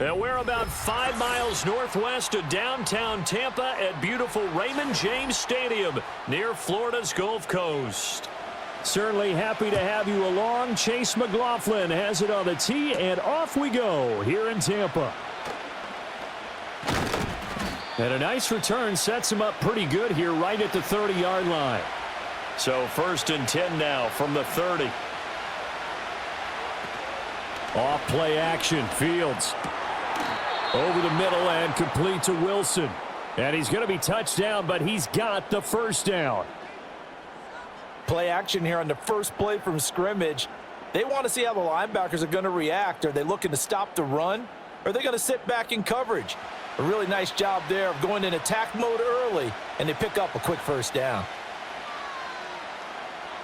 And we're about 5 miles northwest of downtown Tampa at beautiful Raymond James Stadium near Florida's Gulf Coast. Certainly happy to have you along. Chase McLaughlin has it on the tee, and off we go here in Tampa. And a nice return sets him up pretty good here right at the 30-yard line. So 1st and 10 now from the 30. Off play action. Fields over the middle and complete to Wilson. And he's going to be touched down, but he's got the first down. Play action here on the first play from scrimmage. They want to see how the linebackers are going to react. Are they looking to stop the run? Or are they going to sit back in coverage? A really nice job there of going in attack mode early, and they pick up a quick first down.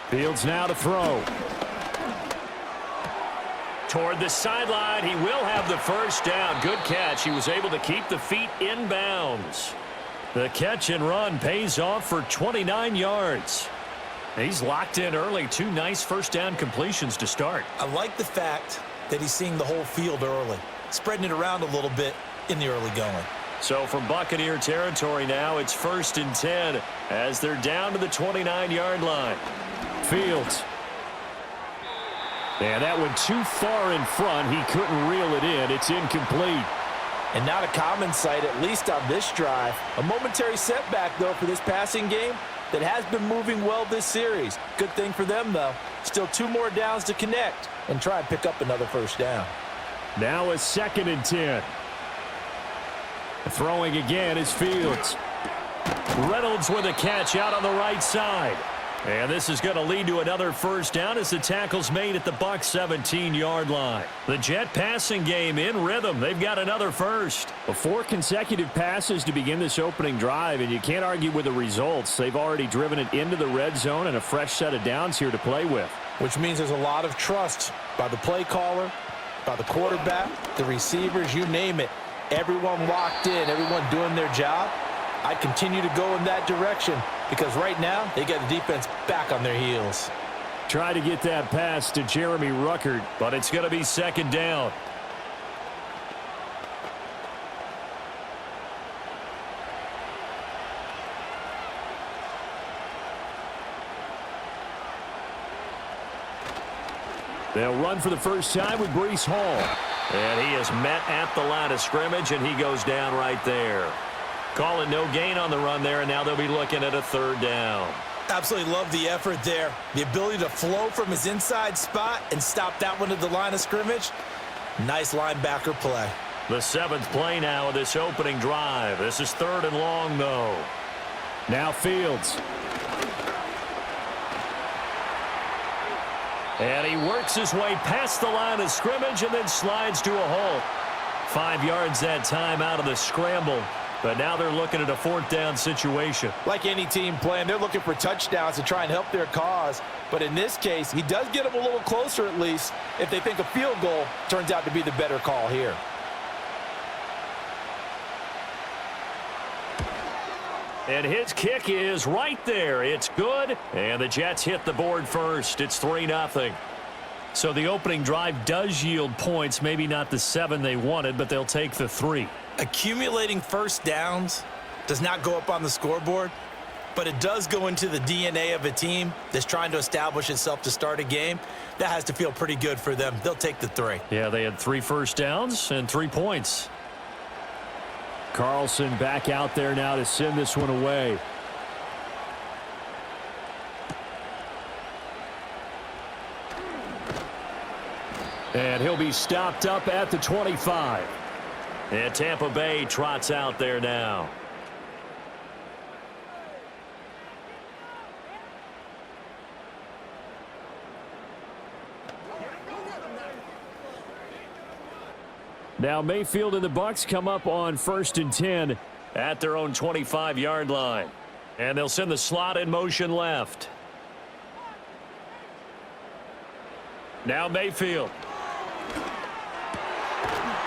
Fields now to throw. Toward the sideline, he will have the first down. Good catch. He was able to keep the feet in bounds. The catch and run pays off for 29 yards. He's locked in early. 2 nice first down completions to start. I like the fact that he's seeing the whole field early, spreading it around a little bit in the early going. So from Buccaneer territory now, it's 1st and 10 as they're down to the 29-yard line. Fields. And that went too far in front. He couldn't reel it in. It's incomplete. And not a common sight, at least on this drive. A momentary setback, though, for this passing game that has been moving well this series. Good thing for them, though. Still 2 more downs to connect and try and pick up another first down. Now a 2nd and 10. Throwing again is Fields. Reynolds with a catch out on the right side. And this is going to lead to another first down as the tackle's made at the Bucs 17-yard line. The Jet passing game in rhythm. They've got another first. 4 consecutive passes to begin this opening drive, and you can't argue with the results. They've already driven it into the red zone and a fresh set of downs here to play with. Which means there's a lot of trust by the play caller, by the quarterback, the receivers, you name it. Everyone locked in, everyone doing their job. I continue to go in that direction because right now they get the defense back on their heels. Try to get that pass to Jeremy Ruckert, but it's going to be 2nd down. They'll run for the first time with Breece Hall. And he is met at the line of scrimmage, and he goes down right there. Call it no gain on the run there, and now they'll be looking at a 3rd down. Absolutely love the effort there. The ability to flow from his inside spot and stop that one at the line of scrimmage. Nice linebacker play. The 7th play now of this opening drive. This is 3rd and long, though. Now Fields. And he works his way past the line of scrimmage and then slides to a halt. 5 yards that time out of the scramble. But now they're looking at a 4th down situation. Like any team playing, they're looking for touchdowns to try and help their cause. But in this case, he does get them a little closer at least if they think a field goal turns out to be the better call here. And his kick is right there. It's good. And the Jets hit the board first. It's 3-0. So the opening drive does yield points. Maybe not the 7 they wanted, but they'll take the 3. Accumulating first downs does not go up on the scoreboard, but it does go into the DNA of a team that's trying to establish itself to start a game. That has to feel pretty good for them. They'll take the 3. Yeah, they had 3 first downs and 3 points. Carlson back out there now to send this one away. And he'll be stopped up at the 25. And Tampa Bay trots out there now. Now Mayfield and the Bucs come up on 1st and 10 at their own 25-yard line. And they'll send the slot in motion left. Now Mayfield.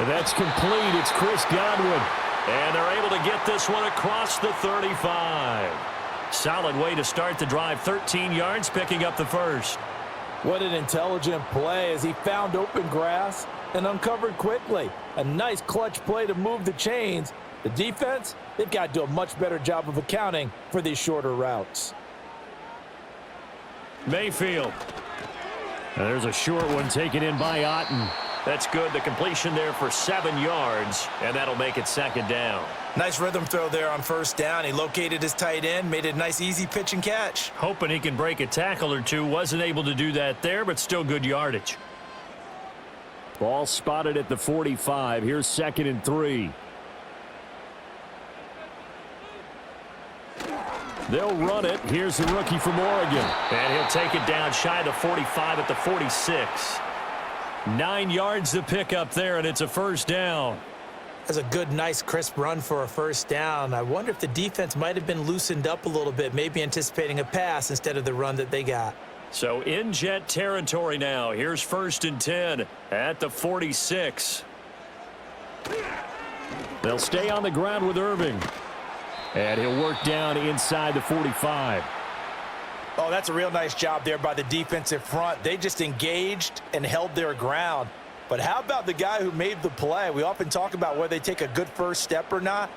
And that's complete. It's Chris Godwin. And they're able to get this one across the 35. Solid way to start the drive. 13 yards, picking up the first. What an intelligent play as he found open grass, and uncovered quickly. A nice clutch play to move the chains. The defense, they've got to do a much better job of accounting for these shorter routes. Mayfield. And there's a short one taken in by Otten. That's good. The completion there for 7 yards, and that'll make it 2nd down. Nice rhythm throw there on 1st down. He located his tight end, made it a nice easy pitch and catch. Hoping he can break a tackle or two. Wasn't able to do that there, but still good yardage. Ball spotted at the 45. Here's 2nd and 3. They'll run it. Here's the rookie from Oregon. And he'll take it down shy of the 45 at the 46. 9 yards to pick up there, and it's a 1st down. That's a good, nice, crisp run for a 1st down. I wonder if the defense might have been loosened up a little bit, maybe anticipating a pass instead of the run that they got. So in Jet territory now. Here's 1st and 10 at the 46. They'll stay on the ground with Irving. And he'll work down inside the 45. Oh, that's a real nice job there by the defensive front. They just engaged and held their ground. But how about the guy who made the play? We often talk about whether they take a good first step or not.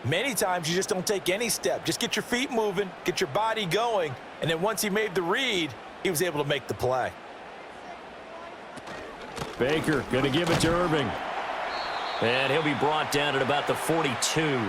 Many times you just don't take any step. Just get your feet moving, get your body going, and then once he made the read, he was able to make the play. Baker going to give it to Irving. And he'll be brought down at about the 42.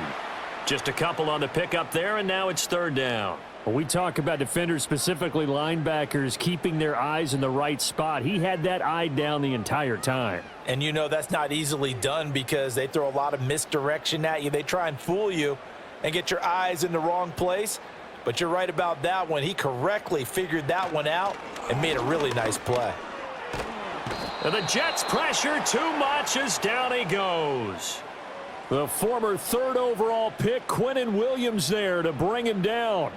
Just a couple on the pickup there, and now it's 3rd down. When we talk about defenders, specifically linebackers, keeping their eyes in the right spot, he had that eye down the entire time. And you know that's not easily done because they throw a lot of misdirection at you. They try and fool you and get your eyes in the wrong place. But you're right about that one. He correctly figured that one out and made a really nice play. And the Jets pressure too much as down he goes. The former 3rd overall pick, Quinnen Williams, there to bring him down.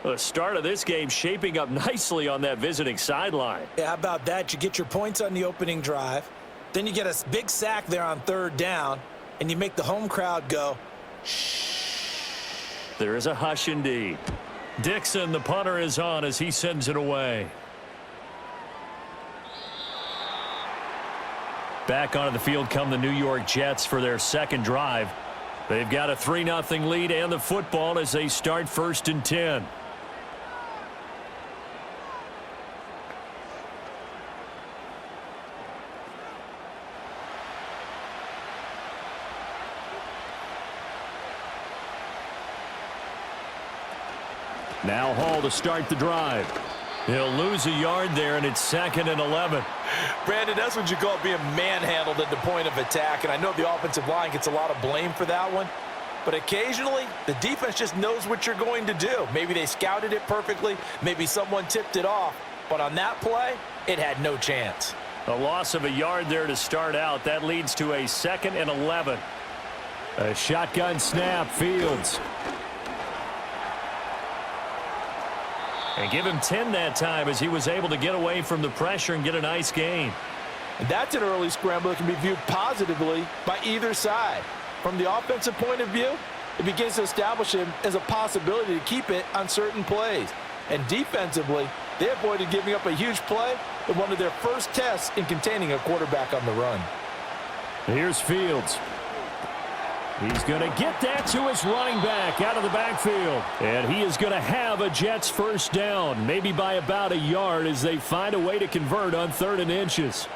The start of this game shaping up nicely on that visiting sideline. Yeah, how about that? You get your points on the opening drive. Then you get a big sack there on 3rd down, and you make the home crowd go, shh. There is a hush indeed. Dixon, the punter, is on as he sends it away. Back onto the field come the New York Jets for their 2nd drive. They've got a 3-0 lead and the football as they start 1st and 10. Now Hall to start the drive. He'll lose a yard there, and it's 2nd and 11. Brandon, that's what you call being manhandled at the point of attack. And I know the offensive line gets a lot of blame for that one. But occasionally, the defense just knows what you're going to do. Maybe they scouted it perfectly. Maybe someone tipped it off. But on that play, it had no chance. A loss of a yard there to start out. That leads to a 2nd and 11. A shotgun snap, Fields. And give him 10 that time as he was able to get away from the pressure and get a nice gain. And that's an early scramble that can be viewed positively by either side. From the offensive point of view, it begins to establish him as a possibility to keep it on certain plays. And defensively, they avoided giving up a huge play in one of their first tests in containing a quarterback on the run. Here's Fields. He's going to get that to his running back out of the backfield. And he is going to have a Jets 1st down, maybe by about a yard as they find a way to convert on 3rd and inches.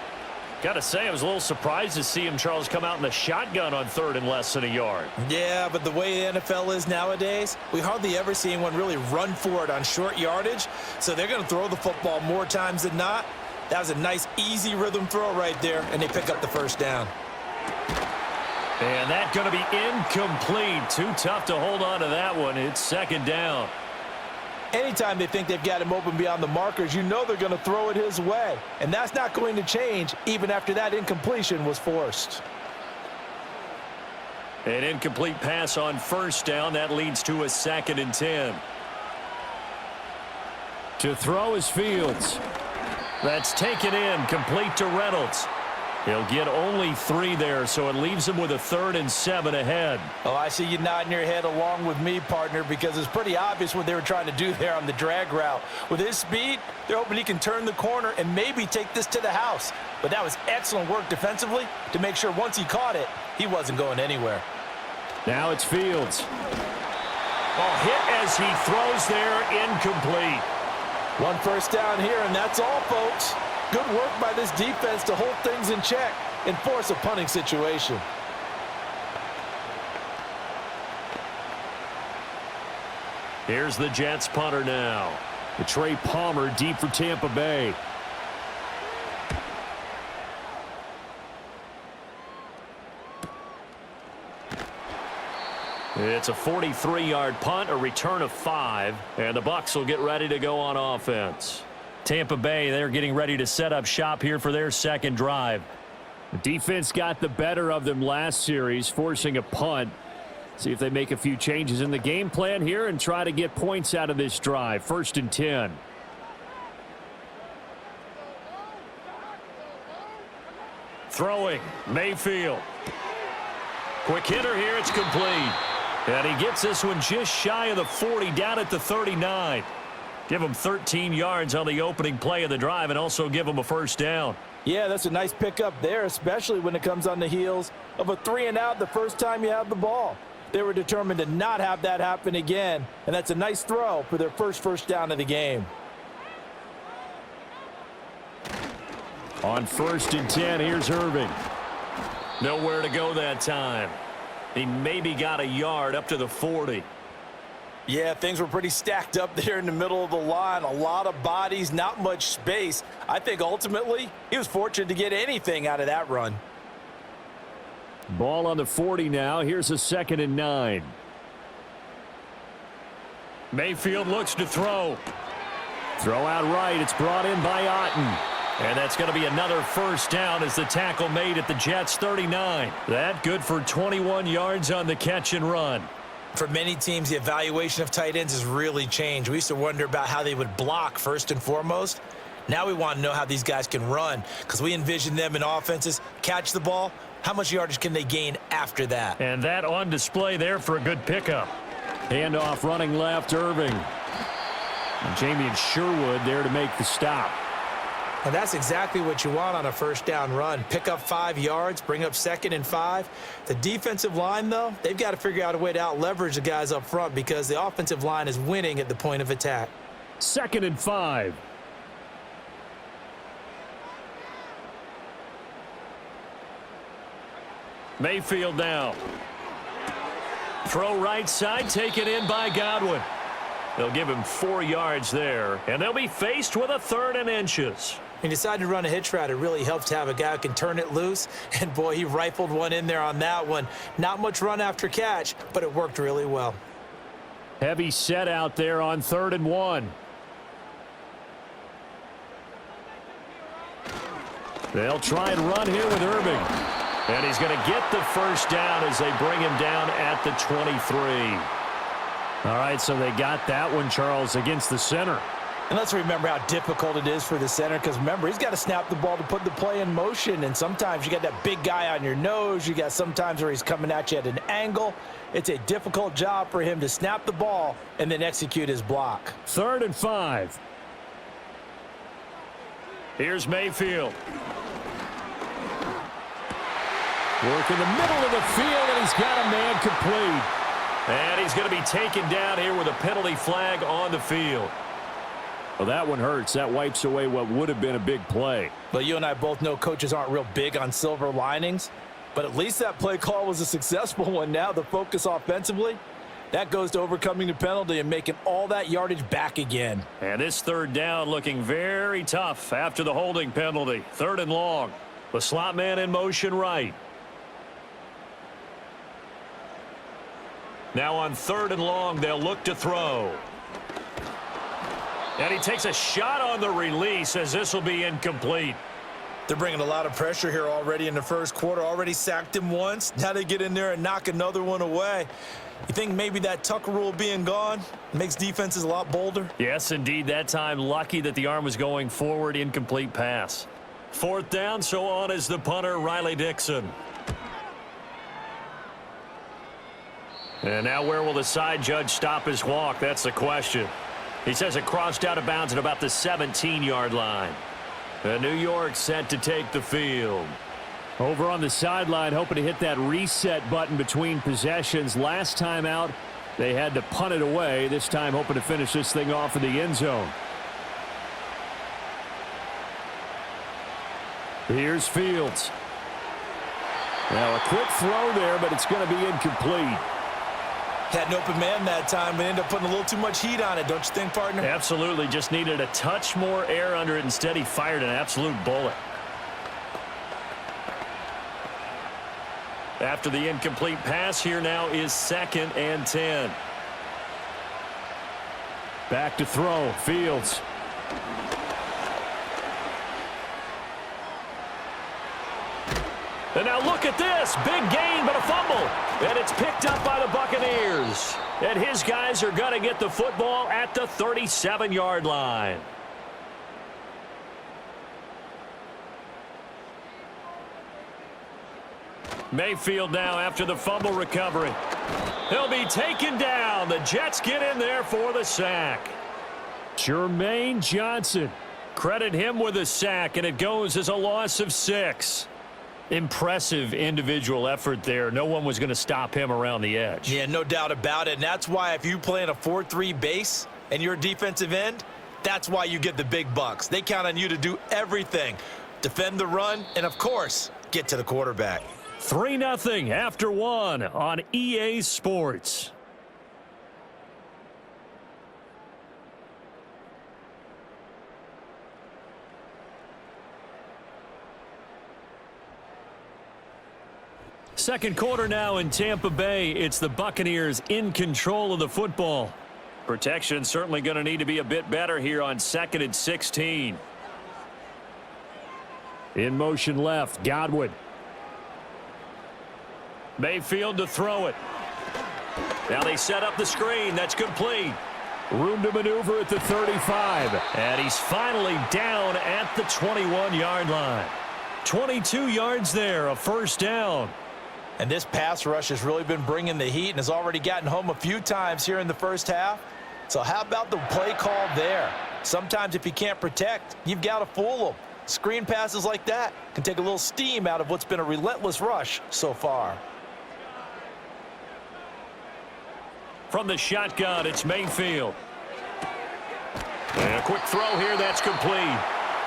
Got to say, I was a little surprised to see him, Charles, come out in the shotgun on 3rd and less than a yard. Yeah, but the way the NFL is nowadays, we hardly ever see anyone really run for it on short yardage. So they're going to throw the football more times than not. That was a nice, easy rhythm throw right there, and they pick up the 1st down. And that's going to be incomplete. Too tough to hold on to that one. It's 2nd down. Anytime they think they've got him open beyond the markers, you know they're going to throw it his way. And that's not going to change even after that incompletion was forced. An incomplete pass on 1st down. That leads to a 2nd and 10. To throw is Fields. That's taken in, complete to Reynolds. He'll get only 3 there, so it leaves him with a 3rd and 7 ahead. Oh, I see you nodding your head along with me, partner, because it's pretty obvious what they were trying to do there on the drag route. With his speed, they're hoping he can turn the corner and maybe take this to the house. But that was excellent work defensively to make sure once he caught it, he wasn't going anywhere. Now it's Fields. Oh, hit as he throws there, incomplete. 1 first down here, and that's all, folks. Good work by this defense to hold things in check and force a punting situation. Here's the Jets punter now. Trey Palmer deep for Tampa Bay. It's a 43-yard punt, a return of 5, and the Bucs will get ready to go on offense. Tampa Bay, they're getting ready to set up shop here for their second drive. The defense got the better of them last series, forcing a punt. See if they make a few changes in the game plan here and try to get points out of this drive. 1st and 10. Throwing, Mayfield. Quick hitter here, it's complete. And he gets this one just shy of the 40, down at the 39. Give him 13 yards on the opening play of the drive and also give him a 1st down. Yeah, that's a nice pickup there, especially when it comes on the heels of a 3-and-out the first time you have the ball. They were determined to not have that happen again, and that's a nice throw for their first down of the game. On 1st and 10, here's Irving. Nowhere to go that time. He maybe got a yard up to the 40. Yeah, things were pretty stacked up there in the middle of the line. A lot of bodies, not much space. I think ultimately he was fortunate to get anything out of that run. Ball on the 40 now. Here's a 2nd and 9. Mayfield looks to throw. Throw out right. It's brought in by Otten. And that's going to be another 1st down as the tackle made at the Jets' 39. That good for 21 yards on the catch and run. For many teams, the evaluation of tight ends has really changed. We used to wonder about how they would block first and foremost. Now we want to know how these guys can run because we envision them in offenses, catch the ball. How much yardage can they gain after that? And that on display there for a good pickup. Handoff running left, Irving. And Jamie Sherwood there to make the stop. And that's exactly what you want on a 1st down run. Pick up 5 yards, bring up 2nd and 5. The defensive line, though, they've got to figure out a way to out-leverage the guys up front because the offensive line is winning at the point of attack. 2nd and 5. Mayfield now. Throw right side, taken in by Godwin. They'll give him 4 yards there, and they'll be faced with a 3rd and inches. He decided to run a hitch route. It really helps to have a guy who can turn it loose. And, boy, he rifled one in there on that one. Not much run after catch, but it worked really well. Heavy set out there on 3rd and 1. They'll try and run here with Irving. And he's going to get the 1st down as they bring him down at the 23. All right, so they got that one, Charles, against the center. And let's remember how difficult it is for the center because, remember, he's got to snap the ball to put the play in motion. And sometimes you got that big guy on your nose. You got sometimes where he's coming at you at an angle. It's a difficult job for him to snap the ball and then execute his block. 3rd and 5. Here's Mayfield. Work in the middle of the field, and he's got a man complete. And he's going to be taken down here with a penalty flag on the field. Well, that one hurts. That wipes away what would have been a big play. But you and I both know coaches aren't real big on silver linings. But at least that play call was a successful one. Now the focus offensively, that goes to overcoming the penalty and making all that yardage back again. And this 3rd down looking very tough after the holding penalty. 3rd and long. The slot man in motion right. Now on 3rd and long, they'll look to throw. And he takes a shot on the release as this will be incomplete. They're bringing a lot of pressure here already in the 1st quarter. Already sacked him once. Now they get in there and knock another one away. You think maybe that Tucker rule being gone makes defenses a lot bolder? Yes, indeed. That time, lucky that the arm was going forward. Incomplete pass. 4th down, so on is the punter, Riley Dixon. And now where will the side judge stop his walk? That's the question. He says it crossed out of bounds at about the 17-yard line. New York set to take the field. Over on the sideline, hoping to hit that reset button between possessions. Last time out, they had to punt it away. This time hoping to finish this thing off in the end zone. Here's Fields. Now a quick throw there, but it's going to be incomplete. Had an open man that time, but ended up putting a little too much heat on it, don't you think, partner? Absolutely. Just needed a touch more air under it. Instead, he fired an absolute bullet. After the incomplete pass, here now is 2nd and 10. Back to throw. Fields. And now look at this. Big gain, but a fumble. And it's picked up by the Buccaneers. And his guys are going to get the football at the 37-yard line. Mayfield now after the fumble recovery. He'll be taken down. The Jets get in there for the sack. Jermaine Johnson. Credit him with a sack, and it goes as a loss of 6. Impressive individual effort there. No one was going to stop him around the edge. Yeah, no doubt about it. And that's why if you play in a 4-3 base and you're a defensive end, that's why you get the big bucks. They count on you to do everything. Defend the run and, of course, get to the quarterback. 3-0 after 1 on EA Sports. Second quarter now in Tampa Bay. It's the Buccaneers in control of the football. Protection certainly going to need to be a bit better here on 2nd and 16. In motion left, Godwin. Mayfield to throw it. Now they set up the screen. That's complete. Room to maneuver at the 35. And he's finally down at the 21-yard line. 22 yards there, a 1st down. And this pass rush has really been bringing the heat and has already gotten home a few times here in the first half. So how about the play call there? Sometimes if you can't protect, you've got to fool them. Screen passes like that can take a little steam out of what's been a relentless rush so far. From the shotgun, it's Mayfield. And a quick throw here, that's complete.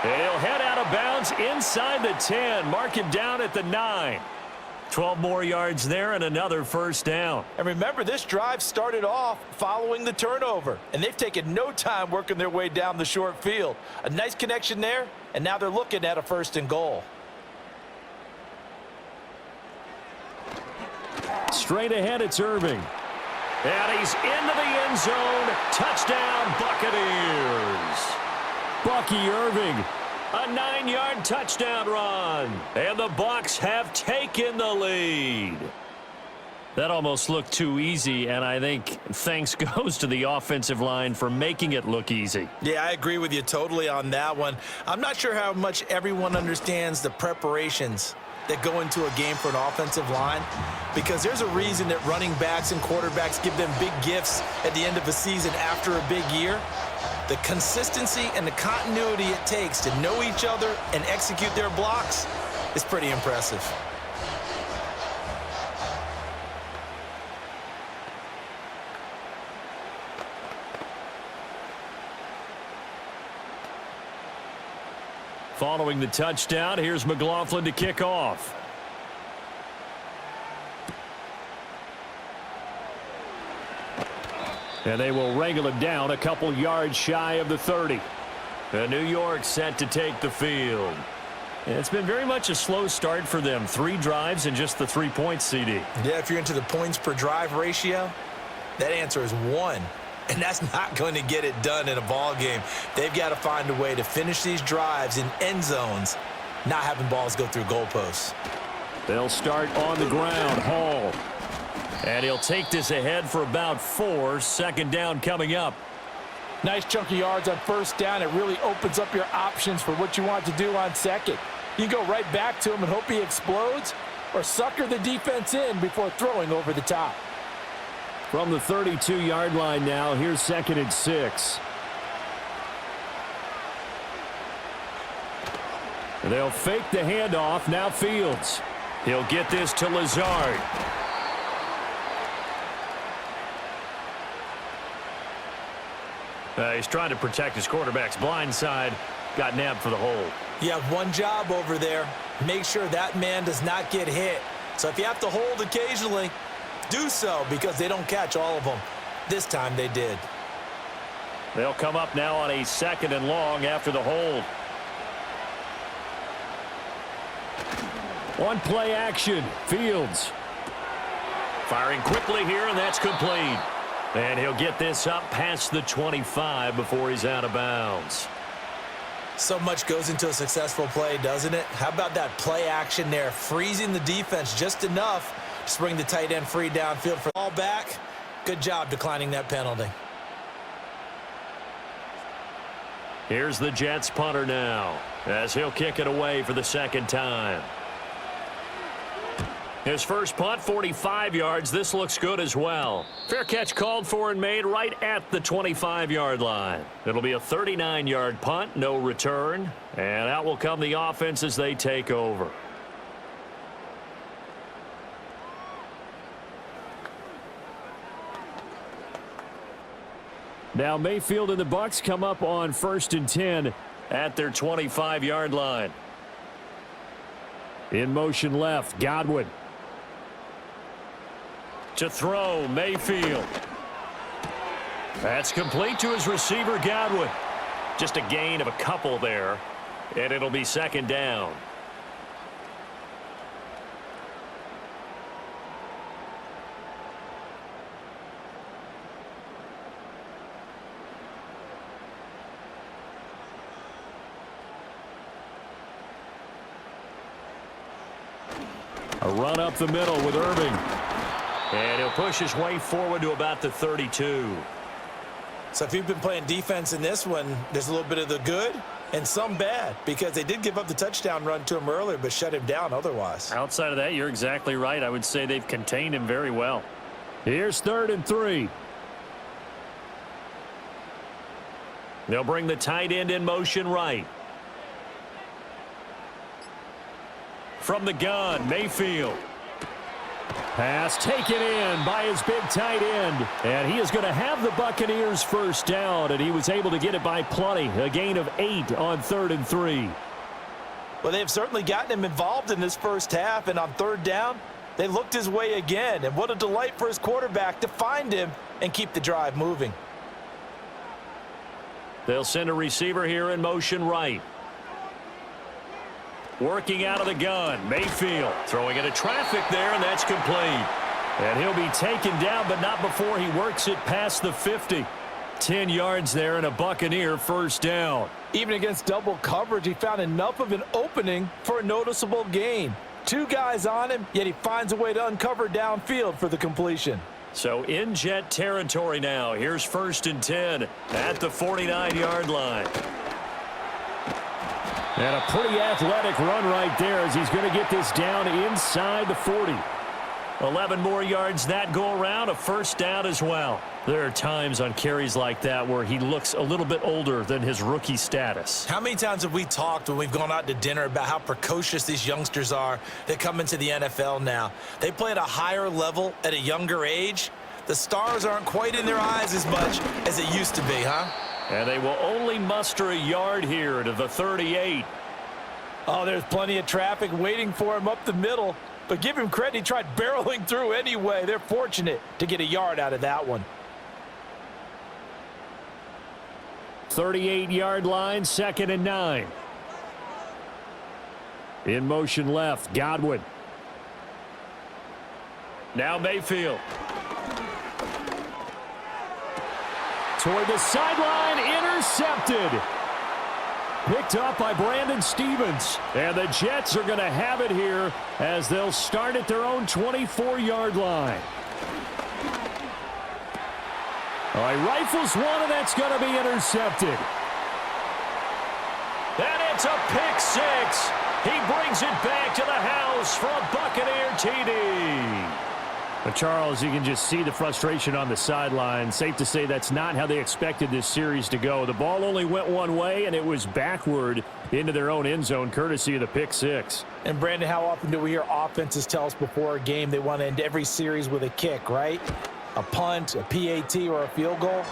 And he'll head out of bounds inside the 10. Mark him down at the 9. 12 more yards there and another 1st down. And remember, this drive started off following the turnover, and they've taken no time working their way down the short field. A nice connection there, and now they're looking at a 1st and goal. Straight ahead, it's Irving. And he's into the end zone. Touchdown, Buccaneers. Bucky Irving. A 9-yard touchdown run. And the Bucs have taken the lead. That almost looked too easy, and I think thanks goes to the offensive line for making it look easy. Yeah, I agree with you totally on that one. I'm not sure how much everyone understands the preparations that go into a game for an offensive line, because there's a reason that running backs and quarterbacks give them big gifts at the end of a season after a big year. The consistency and the continuity it takes to know each other and execute their blocks is pretty impressive. Following the touchdown, here's McLaughlin to kick off. And they will wrangle him down a couple yards shy of the 30. And New York set to take the field. And it's been very much a slow start for them. 3 drives and just the 3 points, CD. Yeah, if you're into the points per drive ratio, that answer is 1. And that's not going to get it done in a ball game. They've got to find a way to finish these drives in end zones, not having balls go through goalposts. They'll start on the ground. Hall. And he'll take this ahead for about 4. 2nd down coming up. Nice chunk of yards on 1st down. It really opens up your options for what you want to do on 2nd. You go right back to him and hope he explodes, or sucker the defense in before throwing over the top. From the 32-yard line now, here's 2nd and 6. They'll fake the handoff. Now Fields. He'll get this to Lazard. He's trying to protect his quarterback's blind side. Got nabbed for the hold. You have one job over there. Make sure that man does not get hit. So if you have to hold occasionally, do so, because they don't catch all of them. This time they did. They'll come up now on a 2nd and long after the hold. One play action. Fields. Firing quickly here, and that's complete. And he'll get this up past the 25 before he's out of bounds. So much goes into a successful play, doesn't it? How about that play action there, freezing the defense just enough to bring the tight end free downfield for the ball back. Good job declining that penalty. Here's the Jets punter now, as he'll kick it away for the 2nd time. His first punt, 45 yards. This looks good as well. Fair catch called for and made right at the 25-yard line. It'll be a 39-yard punt, no return. And out will come the offense as they take over. Now Mayfield and the Bucs come up on 1st and 10 at their 25-yard line. In motion left, Godwin. To throw, Mayfield. That's complete to his receiver, Godwin. Just a gain of a couple there, and it'll be 2nd down. A run up the middle with Irving. And he'll push his way forward to about the 32. So if you've been playing defense in this one, there's a little bit of the good and some bad, because they did give up the touchdown run to him earlier but shut him down otherwise. Outside of that, you're exactly right. I would say they've contained him very well. Here's 3rd and 3. They'll bring the tight end in motion right. From the gun, Mayfield. Pass taken in by his big tight end. And he is going to have the Buccaneers first down, and he was able to get it by plenty. A gain of 8 on 3rd and 3. Well, they've certainly gotten him involved in this first half, and on 3rd down, they looked his way again. And what a delight for his quarterback to find him and keep the drive moving. They'll send a receiver here in motion right. Working out of the gun, Mayfield throwing into traffic there, and that's complete. And he'll be taken down, but not before he works it past the 50. 10 yards there and a Buccaneer first down. Even against double coverage, he found enough of an opening for a noticeable gain. 2 guys on him, yet he finds a way to uncover downfield for the completion. So in Jet territory now. Here's 1st and 10 at the 49-yard line. And a pretty athletic run right there as he's going to get this down inside the 40. 11 more yards that go around, a first down as well. There are times on carries like that where he looks a little bit older than his rookie status. How many times have we talked when we've gone out to dinner about how precocious these youngsters are that come into the NFL now? They play at a higher level at a younger age. The stars aren't quite in their eyes as much as it used to be, huh? And they will only muster a yard here to the 38. Oh, there's plenty of traffic waiting for him up the middle. But give him credit, he tried barreling through anyway. They're fortunate to get a yard out of that one. 38-yard line, 2nd and 9. In motion left, Godwin. Now Mayfield. Toward the sideline, intercepted. Picked up by Brandon Stevens. And the Jets are going to have it here as they'll start at their own 24-yard line. All right, rifles one, and that's going to be intercepted. And it's a pick 6. He brings it back to the house for a Buccaneer TD. But Charles, you can just see the frustration on the sideline. Safe to say that's not how they expected this series to go. The ball only went one way, and it was backward into their own end zone, courtesy of the pick six. And, Brandon, how often do we hear offenses tell us before a game they want to end every series with a kick, right? A punt, a PAT, or a field goal.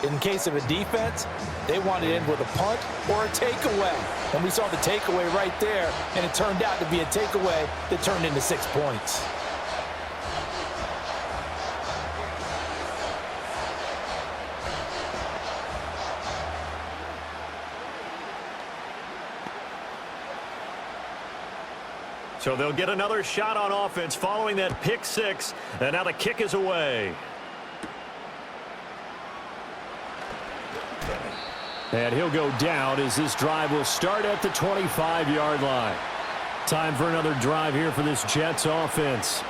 In case of a defense, they want to end with a punt or a takeaway. And we saw the takeaway right there, and it turned out to be a takeaway that turned into 6 points. So they'll get another shot on offense following that pick six, and now the kick is away. And he'll go down as this drive will start at the 25-yard line. Time for another drive here for this Jets offense.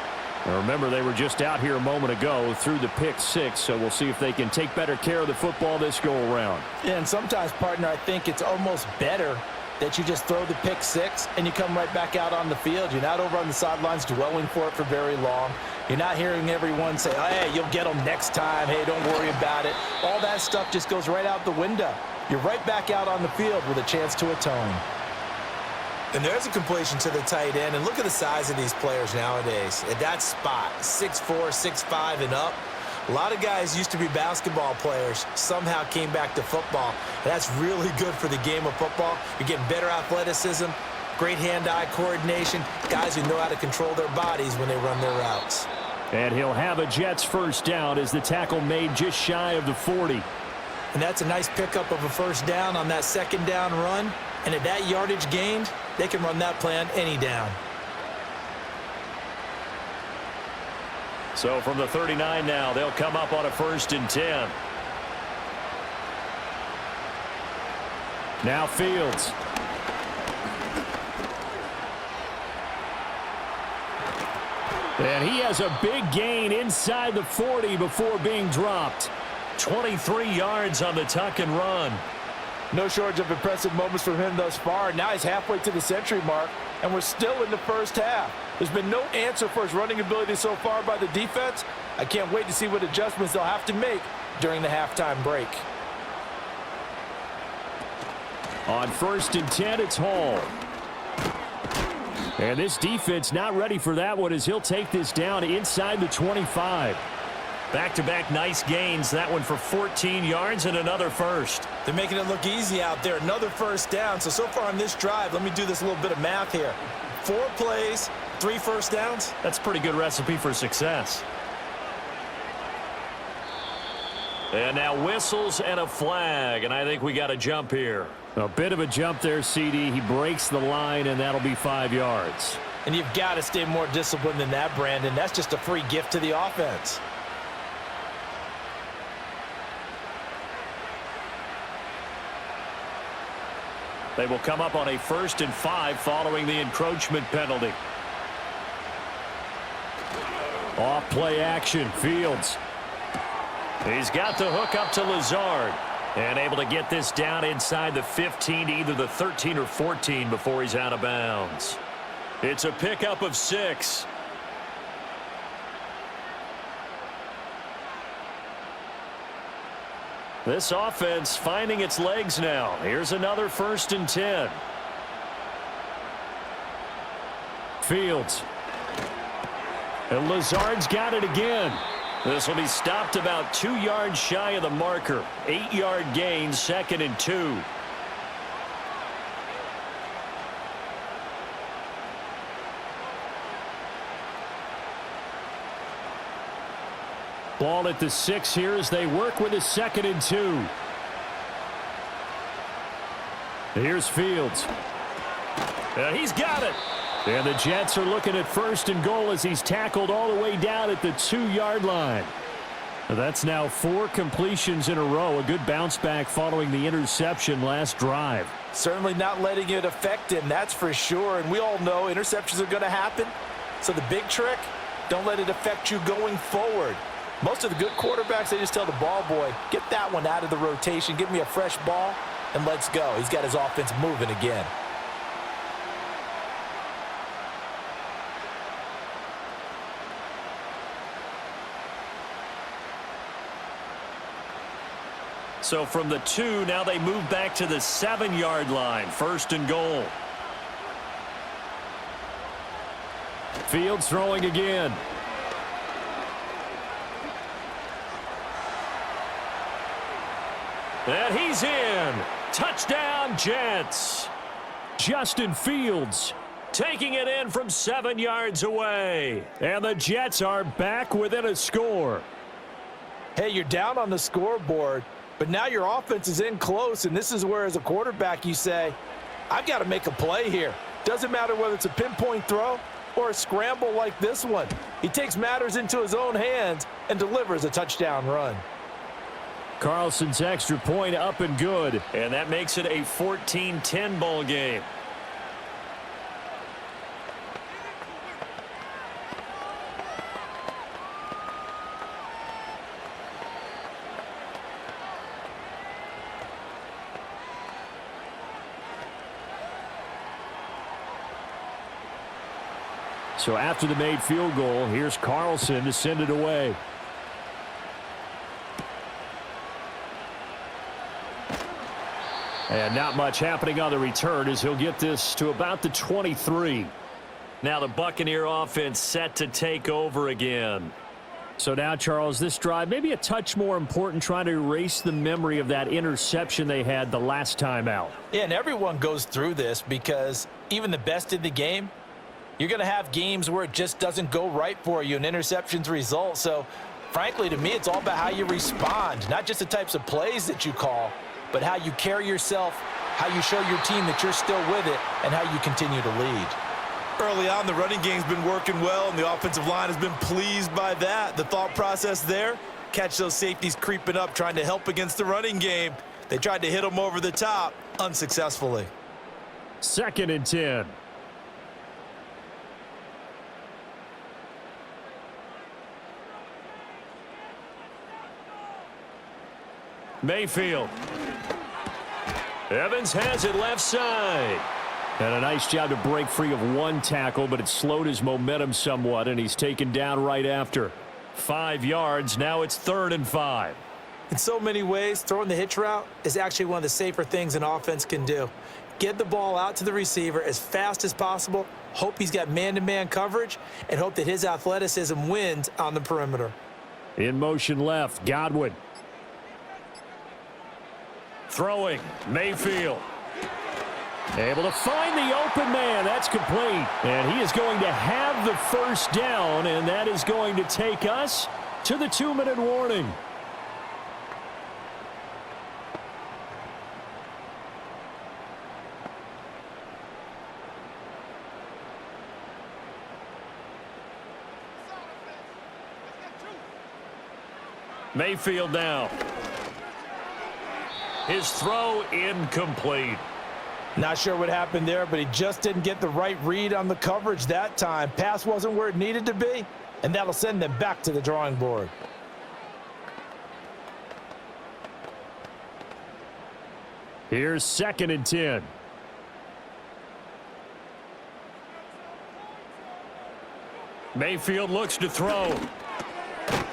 Now remember, they were just out here a moment ago through the pick six, so we'll see if they can take better care of the football this go-around. Yeah, and sometimes, partner, I think it's almost better that you just throw the pick six and you come right back out on the field. You're not over on the sidelines dwelling for it for very long. You're not hearing everyone say, oh, hey, you'll get them next time. Hey, don't worry about it. All that stuff just goes right out the window. You're right back out on the field with a chance to atone. And there's a completion to the tight end. And look at the size of these players nowadays. At that spot, 6'4", 6'5", and up. A lot of guys used to be basketball players, somehow came back to football. And that's really good for the game of football. You're getting better athleticism, great hand-eye coordination, guys who know how to control their bodies when they run their routes. And he'll have a Jets first down as the tackle made just shy of the 40. And that's a nice pickup of a first down on that second down run. And at that yardage gained, they can run that play on any down. So from the 39 now, they'll come up on a 1st and 10. Now Fields. And he has a big gain inside the 40 before being dropped. 23 yards on the tuck and run. No shortage of impressive moments from him thus far. Now he's halfway to the century mark, and we're still in the first half. There's been no answer for his running ability so far by the defense. I can't wait to see what adjustments they'll have to make during the halftime break. On 1st and 10, it's Hall. And this defense not ready for that one as he'll take this down inside the 25. Back-to-back nice gains. That one for 14 yards and another first. They're making it look easy out there. Another first down. So far on this drive, let me do this little bit of math here. 4 plays, 3 first downs. That's a pretty good recipe for success. And now whistles and a flag, and I think we got a jump here. A bit of a jump there, CD. He breaks the line, and that'll be 5 yards. And you've got to stay more disciplined than that, Brandon. That's just a free gift to the offense. They will come up on a 1st and 5 following the encroachment penalty. Off play action, Fields. He's got the hook up to Lazard. And able to get this down inside the 15 to either the 13 or 14 before he's out of bounds. It's a pickup of 6. This offense finding its legs now. Here's another 1st and 10. Fields. And Lazard's got it again. This will be stopped about 2 yards shy of the marker. 8-yard gain, 2nd and 2. Ball at the 6 here as they work with a 2nd and 2. Here's Fields. He's got it. And the Jets are looking at 1st and goal as he's tackled all the way down at the 2-yard line. That's now 4 completions in a row. A good bounce back following the interception last drive. Certainly not letting it affect him, that's for sure. And we all know interceptions are going to happen. So the big trick, don't let it affect you going forward. Most of the good quarterbacks, they just tell the ball boy, get that one out of the rotation, give me a fresh ball, and let's go. He's got his offense moving again. So from the 2, now they move back to the 7-yard line. 1st and goal. Fields throwing again. And he's in. Touchdown, Jets. Justin Fields Taking it in from 7 yards away. and the Jets are back within a score. Hey, you're down on the scoreboard, but now your offense is in close, and this is where, as a quarterback, you say, I've got to make a play here. Doesn't matter whether it's a pinpoint throw or a scramble like this one. He takes matters into his own hands and delivers a touchdown run. Carlson's extra point up and good. And that makes it a 14-10 ball game. So after the made field goal, here's Carlson to send it away. And not much happening on the return as he'll get this to about the 23. Now the Buccaneer offense set to take over again. So now, Charles, this drive maybe a touch more important, trying to erase the memory of that interception they had the last time out. Yeah, and everyone goes through this because even the best in the game, you're going to have games where it just doesn't go right for you and interceptions result. So, frankly, to me, it's all about how you respond, not just the types of plays that you call, but how you carry yourself, how you show your team that you're still with it, and how you continue to lead. Early on, the running game's been working well, and the offensive line has been pleased by that. The thought process there, catch those safeties creeping up, trying to help against the running game. They tried to hit them over the top, unsuccessfully. 2nd and 10. Mayfield. Evans has it left side. And a nice job to break free of one tackle, but it slowed his momentum somewhat, and he's taken down right after. 5 yards. Now it's 3rd and 5. In so many ways, throwing the hitch route is actually one of the safer things an offense can do. Get the ball out to the receiver as fast as possible, hope he's got man-to-man coverage, and hope that his athleticism wins on the perimeter. In motion left, Godwin. Throwing. Mayfield. Able to find the open man. That's complete. And he is going to have the first down, and that is going to take us to the 2-minute warning. Mayfield now. His throw incomplete. Not sure what happened there, but he just didn't get the right read on the coverage that time. Pass wasn't where it needed to be, and that'll send them back to the drawing board. Here's 2nd and 10. Mayfield looks to throw.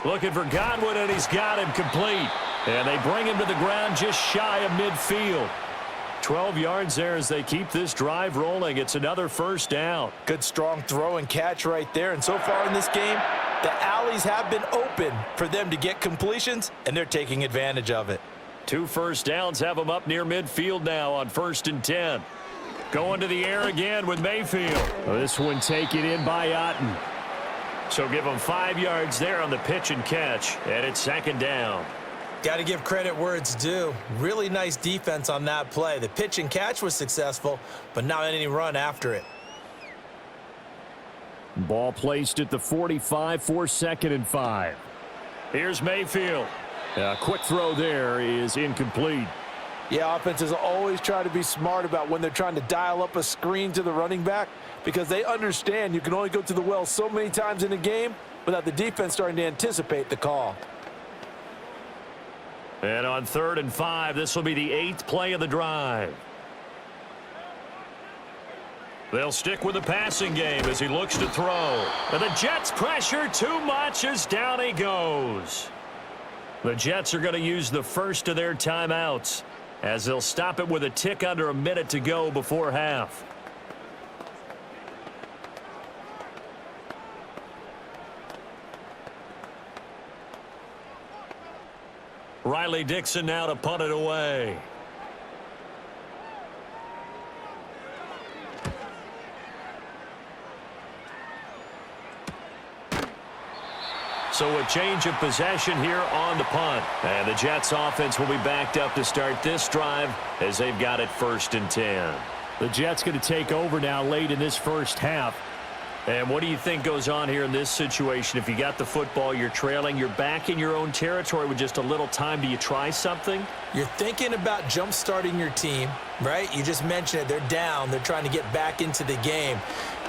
Looking for Godwin, and he's got him complete. And they bring him to the ground just shy of midfield. 12 yards there as they keep this drive rolling. It's another first down. Good strong throw and catch right there. And so far in this game, the alleys have been open for them to get completions, and they're taking advantage of it. 2 first downs have them up near midfield now on 1st and 10. Going to the air again with Mayfield. This one taken in by Otten. So give them 5 yards there on the pitch and catch, and it's 2nd down. Got to give credit where it's due. Really nice defense on that play. The pitch and catch was successful, but not any run after it. Ball placed at the 45 for 2nd and 5. Here's Mayfield. A quick throw there is incomplete. Yeah, offenses always try to be smart about when they're trying to dial up a screen to the running back because they understand you can only go to the well so many times in a game without the defense starting to anticipate the call. And on 3rd and 5, this will be the 8th play of the drive. They'll stick with the passing game as he looks to throw. And the Jets pressure too much as down he goes. The Jets are going to use the first of their timeouts as they'll stop it with a tick under a minute to go before half. Riley Dixon now to punt it away. So a change of possession here on the punt. And the Jets offense will be backed up to start this drive as they've got it 1st and 10. The Jets going to take over now late in this first half. And what do you think goes on here in this situation? If you got the football, you're trailing, you're back in your own territory with just a little time. Do you try something? You're thinking about jump-starting your team, right? You just mentioned it. They're down. They're trying to get back into the game.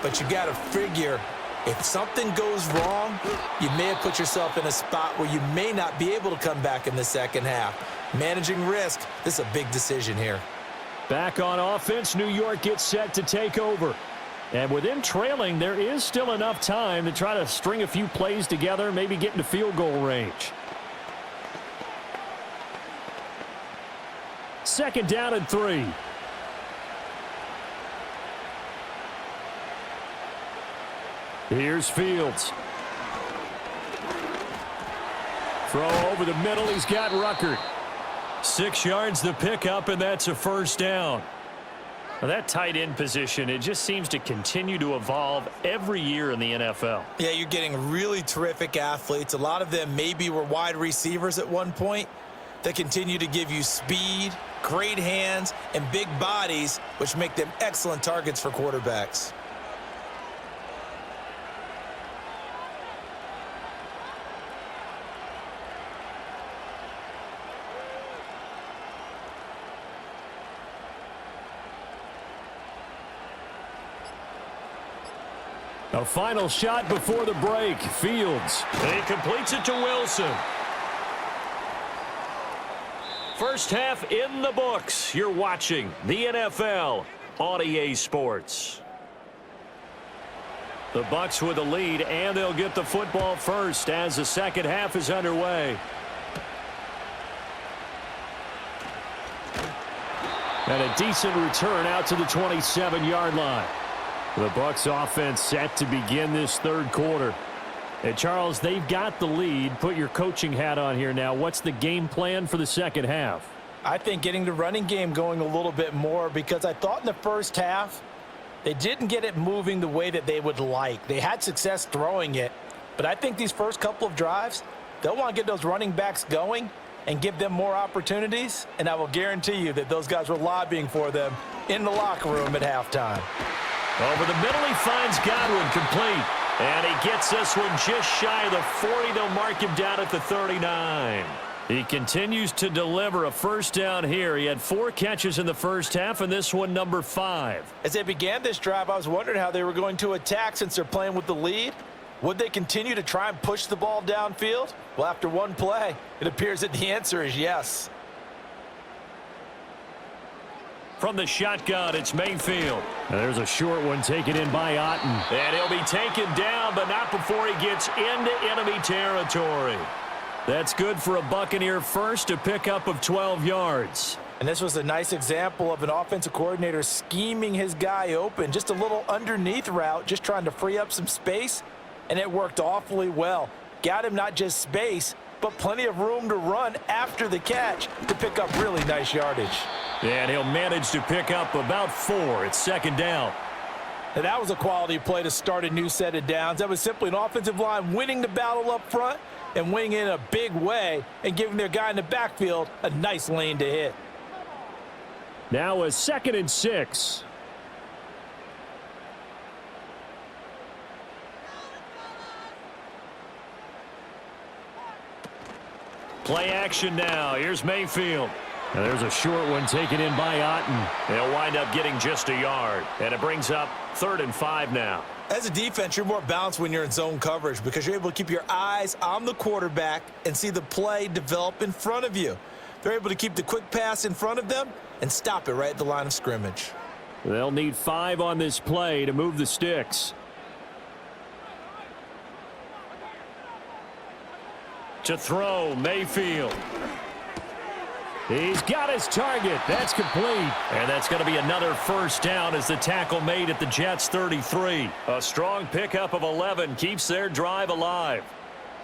But you got to figure, if something goes wrong, you may have put yourself in a spot where you may not be able to come back in the second half. Managing risk, this is a big decision here. Back on offense, New York gets set to take over. And with them trailing, there is still enough time to try to string a few plays together, maybe get into field goal range. 2nd down and 3. Here's Fields. Throw over the middle. He's got Ruckert. 6 yards the pickup, and that's a 1st down. Well, that tight end position, it just seems to continue to evolve every year in the NFL. Yeah, you're getting really terrific athletes. A lot of them maybe were wide receivers at one point that continue to give you speed, great hands, and big bodies, which make them excellent targets for quarterbacks. A final shot before the break. Fields. And he completes it to Wilson. First half in the books. You're watching the NFL on EA Sports. The Bucs with the lead, and they'll get the football first as the second half is underway. And a decent return out to the 27-yard line. The Bucs offense set to begin this 3rd quarter. And Charles, they've got the lead. Put your coaching hat on here now. What's the game plan for the second half? I think getting the running game going a little bit more, because I thought in the first half they didn't get it moving the way that they would like. They had success throwing it, but I think these first couple of drives, they'll want to get those running backs going and give them more opportunities, and I will guarantee you that those guys were lobbying for them in the locker room at halftime. Over the middle, he finds Godwin complete. And he gets this one just shy of the 40. They'll mark him down at the 39. He continues to deliver a 1st down here. He had 4 catches in the first half, and this one number 5. As they began this drive, I was wondering how they were going to attack since they're playing with the lead. Would they continue to try and push the ball downfield? Well, after one play, it appears that the answer is yes. From the shotgun, it's Mayfield. And there's a short one taken in by Otten. And he'll be taken down, but not before he gets into enemy territory. That's good for a Buccaneer first, a pickup of 12 yards. And this was a nice example of an offensive coordinator scheming his guy open. Just a little underneath route, just trying to free up some space, and it worked awfully well. Got him not just space, but plenty of room to run after the catch to pick up really nice yardage. And he'll manage to pick up about 4. It's 2nd down. And that was a quality play to start a new set of downs. That was simply an offensive line winning the battle up front and winning in a big way and giving their guy in the backfield a nice lane to hit. Now a 2nd and 6. Play action now. Here's Mayfield. And there's a short one taken in by Otten. They'll wind up getting just a yard. And it brings up 3rd and 5 now. As a defense, you're more balanced when you're in zone coverage because you're able to keep your eyes on the quarterback and see the play develop in front of you. They're able to keep the quick pass in front of them and stop it right at the line of scrimmage. They'll need 5 on this play to move the sticks. To throw, Mayfield. He's got his target. That's complete. And that's going to be another first down as the tackle made at the Jets' 33. A strong pickup of 11 keeps their drive alive.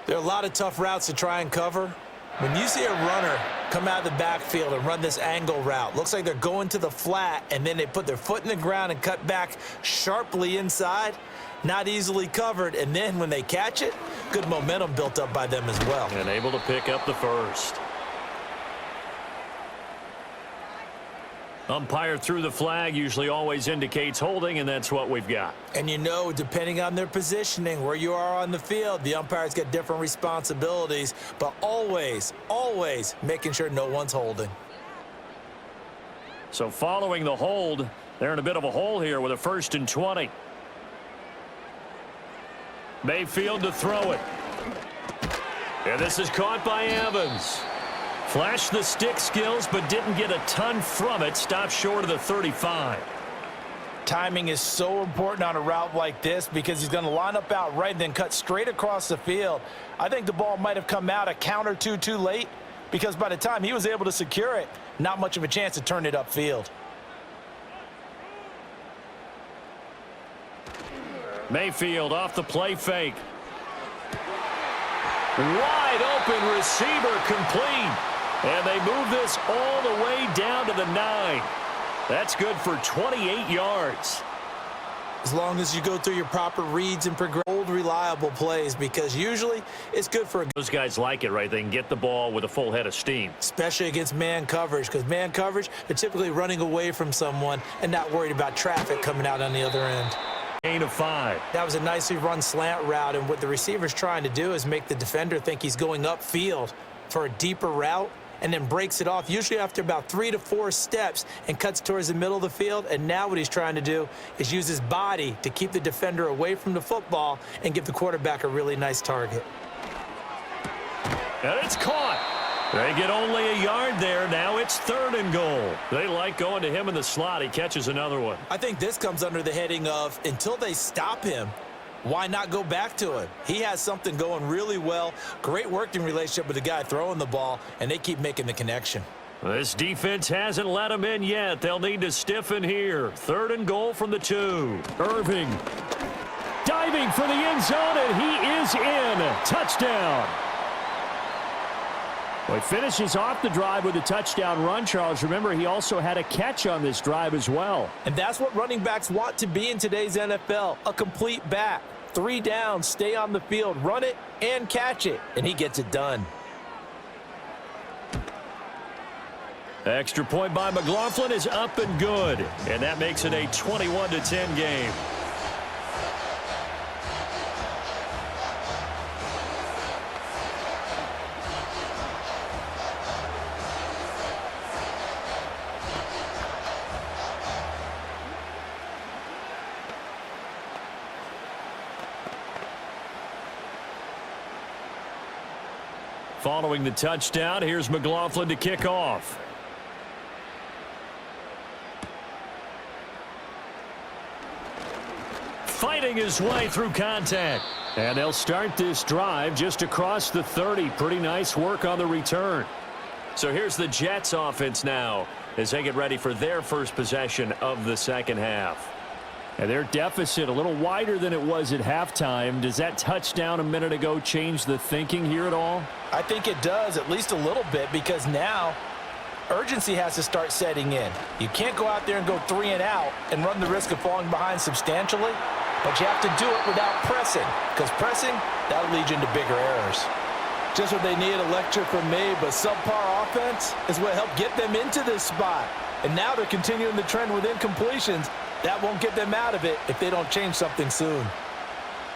There are a lot of tough routes to try and cover. When you see a runner come out of the backfield and run this angle route, looks like they're going to the flat, and then they put their foot in the ground and cut back sharply inside, not easily covered. And then when they catch it, good momentum built up by them as well. And able to pick up the first. Umpire threw the flag, usually always indicates holding, and that's what we've got. And you know, depending on their positioning, where you are on the field, the umpires get different responsibilities, but always, always making sure no one's holding. So following the hold, they're in a bit of a hole here with a 1st and 20. Mayfield to throw it. And this is caught by Evans. Flashed the stick skills, but didn't get a ton from it. Stopped short of the 35. Timing is so important on a route like this because he's going to line up out right and then cut straight across the field. I think the ball might have come out a count or two too late because by the time he was able to secure it, not much of a chance to turn it upfield. Mayfield off the play fake. Wide open receiver complete. And they move this all the way down to the 9. That's good for 28 yards. As long as you go through your proper reads and old reliable plays, because usually it's good for those guys like it, right? They can get the ball with a full head of steam. Especially against man coverage, because man coverage, they're typically running away from someone and not worried about traffic coming out on the other end. Gain of 5. That was a nicely run slant route, and what the receiver's trying to do is make the defender think he's going upfield for a deeper route, and then breaks it off, usually after about 3 to 4 steps, and cuts towards the middle of the field. And now what he's trying to do is use his body to keep the defender away from the football and give the quarterback a really nice target. And it's caught. They get only a yard there. Now it's 3rd and goal. They like going to him in the slot. He catches another one. I think this comes under the heading of until they stop him, why not go back to him? He has something going really well. Great working relationship with the guy throwing the ball, and they keep making the connection. This defense hasn't let them in yet. They'll need to stiffen here. 3rd and goal from the 2. Irving diving for the end zone, and he is in. Touchdown. Well, he finishes off the drive with a touchdown run, Charles. Remember, he also had a catch on this drive as well. And that's what running backs want to be in today's NFL, a complete back. 3 downs, stay on the field, run it, and catch it. And he gets it done. Extra point by McLaughlin is up and good. And that makes it a 21-10 game. Following the touchdown, here's McLaughlin to kick off. Fighting his way through contact. And they'll start this drive just across the 30. Pretty nice work on the return. So here's the Jets offense now as they get ready for their first possession of the second half. And their deficit a little wider than it was at halftime. Does that touchdown a minute ago change the thinking here at all? I think it does, at least a little bit, because now urgency has to start setting in. You can't go out there and go 3 and out and run the risk of falling behind substantially, but you have to do it without pressing, because pressing, that'll lead you into bigger errors. Just what they need, a lecture from me, but subpar offense is what helped get them into this spot. And now they're continuing the trend with incompletions. That won't get them out of it if they don't change something soon.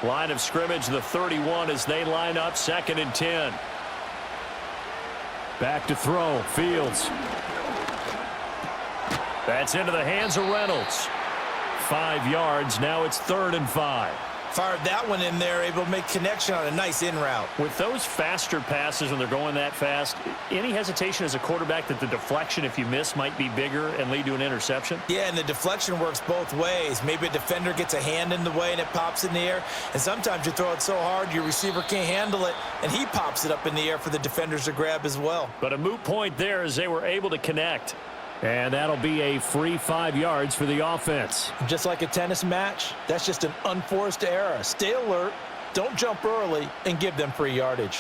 Line of scrimmage, the 31 as they line up 2nd and 10. Back to throw, Fields. That's into the hands of Reynolds. 5 yards, now it's 3rd and 5. Fired that one in there, able to make connection on a nice in route. With those faster passes when they're going that fast, any hesitation as a quarterback that the deflection, if you miss, might be bigger and lead to an interception? Yeah, and the deflection works both ways. Maybe a defender gets a hand in the way and it pops in the air. And sometimes you throw it so hard your receiver can't handle it, and he pops it up in the air for the defenders to grab as well. But a moot point there as they were able to connect. And that'll be a free 5 yards for the offense. Just like a tennis match, that's just an unforced error. Stay alert, don't jump early, and give them free yardage.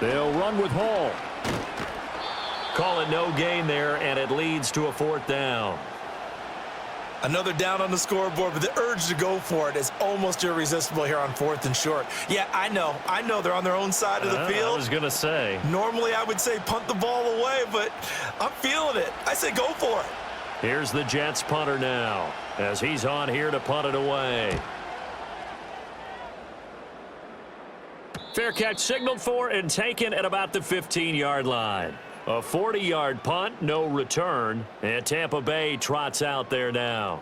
They'll run with Hall. Call it no gain there, and it leads to a 4th down. Another down on the scoreboard, but the urge to go for it is almost irresistible here on 4th and short. Yeah, I know they're on their own side of the field. I was going to say. Normally I would say punt the ball away, but I'm feeling it. I say go for it. Here's the Jets punter now, as he's on here to punt it away. Fair catch signaled for and taken at about the 15-yard line. A 40-yard punt, no return, and Tampa Bay trots out there now.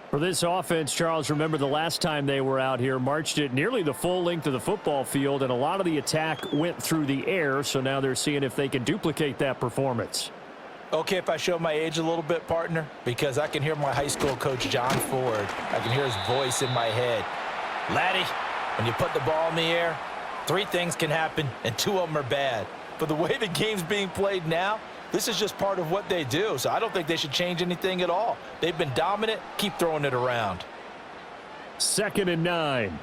For this offense, Charles, remember the last time they were out here, marched it nearly the full length of the football field, and a lot of the attack went through the air, so now they're seeing if they can duplicate that performance. Okay, if I show my age a little bit, partner, because I can hear my high school coach, John Ford. I can hear his voice in my head. Laddie, when you put the ball in the air, 3 things can happen, and 2 of them are bad. But the way the game's being played now, this is just part of what they do. So I don't think they should change anything at all. They've been dominant. Keep throwing it around. 2nd and 9.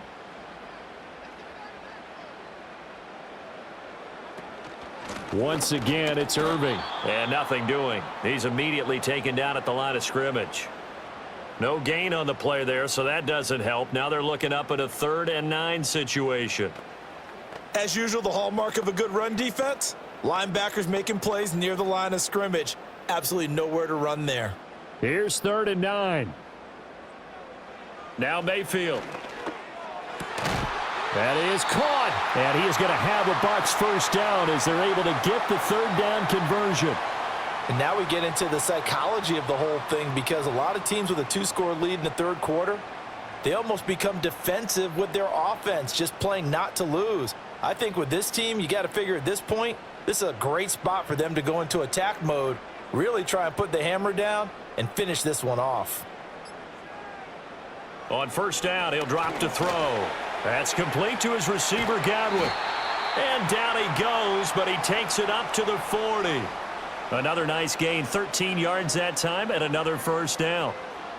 Once again, it's Irving. And nothing doing. He's immediately taken down at the line of scrimmage. No gain on the play there, so that doesn't help. Now they're looking up at a 3rd and 9 situation. As usual, the hallmark of a good run defense, linebackers making plays near the line of scrimmage. Absolutely nowhere to run there. Here's 3rd and 9. Now Mayfield. That is caught. And he is going to have a Bucs first down as they're able to get the 3rd down conversion. And now we get into the psychology of the whole thing, because a lot of teams with a 2-score lead in the 3rd quarter, they almost become defensive with their offense, just playing not to lose. I think with this team, you got to figure at this point, this is a great spot for them to go into attack mode, really try and put the hammer down and finish this one off. On 1st down, he'll drop to throw. That's complete to his receiver, Godwin. And down he goes, but he takes it up to the 40. Another nice gain, 13 yards that time, and another 1st down.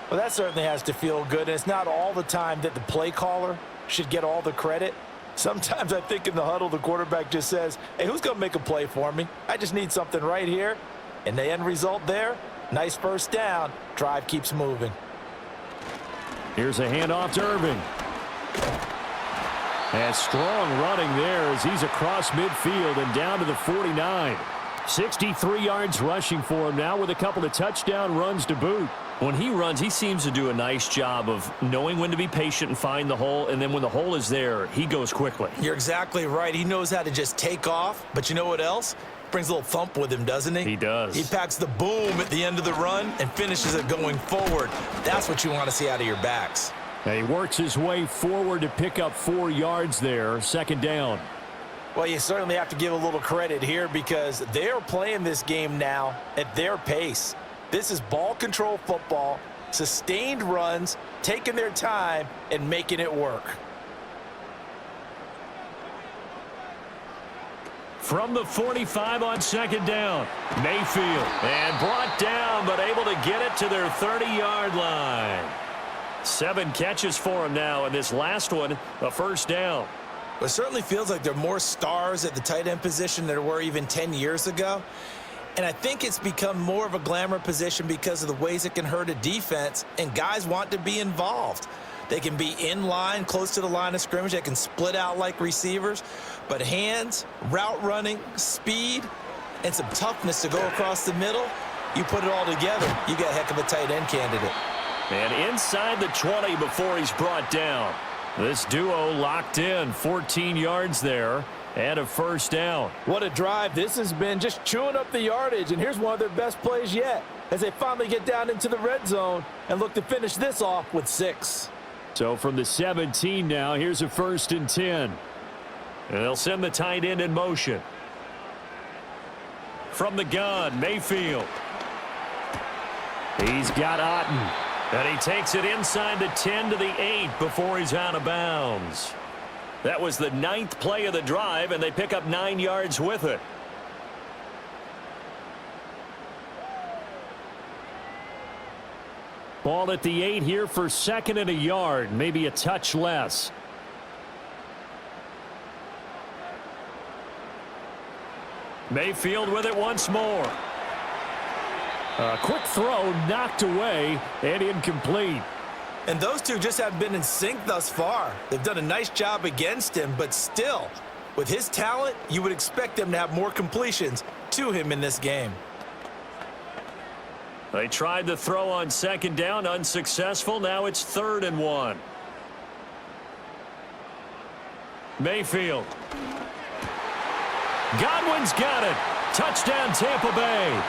Well, that certainly has to feel good, and it's not all the time that the play caller should get all the credit. Sometimes I think in the huddle, the quarterback just says, hey, who's going to make a play for me? I just need something right here. And the end result there, nice 1st down. Drive keeps moving. Here's a handoff to Irving. And strong running there as he's across midfield and down to the 49. 63 yards rushing for him now with a couple of touchdown runs to boot. When he runs, he seems to do a nice job of knowing when to be patient and find the hole, and then when the hole is there, he goes quickly. You're exactly right. He knows how to just take off, but you know what else? Brings a little thump with him, doesn't he? He does. He packs the boom at the end of the run and finishes it going forward. That's what you want to see out of your backs. And he works his way forward to pick up 4 yards there, 2nd down. Well, you certainly have to give a little credit here, because they're playing this game now at their pace. This is ball control football, sustained runs, taking their time and making it work. From the 45 on 2nd down, Mayfield. And brought down, but able to get it to their 30-yard line. 7 catches for him now, and this last one, a 1st down. It certainly feels like there are more stars at the tight end position than there were even 10 years ago. And I think it's become more of a glamour position because of the ways it can hurt a defense, and guys want to be involved. They can be in line, close to the line of scrimmage. They can split out like receivers. But hands, route running, speed, and some toughness to go across the middle, you put it all together, you got a heck of a tight end candidate. And inside the 20 before he's brought down. This duo locked in, 14 yards there. and a first down. What a drive this has been, just chewing up the yardage. And here's one of their best plays yet as they finally get down into the red zone and look to finish this off with 6. So from the 17 now, here's a 1st and 10. And they'll send the tight end in motion. From the gun, Mayfield. He's got Otten. And he takes it inside the 10 to the 8 before he's out of bounds. That was the 9th play of the drive, and they pick up 9 yards with it. Ball at the 8 here for 2nd and a yard, maybe a touch less. Mayfield with it once more. A quick throw knocked away and incomplete. And those two just haven't been in sync thus far. They've done a nice job against him, but still, with his talent, you would expect them to have more completions to him in this game. They tried the throw on 2nd down, unsuccessful. Now it's 3rd and 1. Mayfield. Godwin's got it. Touchdown, Tampa Bay.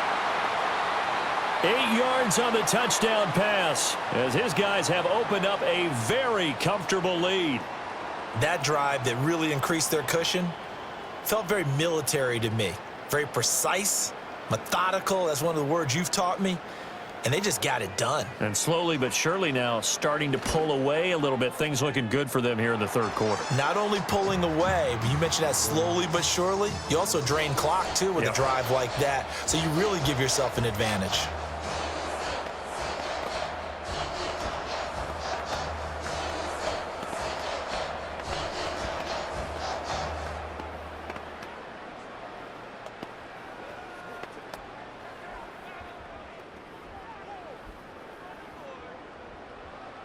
8 yards on the touchdown pass as his guys have opened up a very comfortable lead. That drive that really increased their cushion felt very military to me. Very precise, methodical. That's one of the words you've taught me. And they just got it done. And slowly but surely now starting to pull away a little bit. Things looking good for them here in the 3rd quarter. Not only pulling away, but you mentioned that slowly but surely. You also drain clock, too, with a drive like that. So you really give yourself an advantage.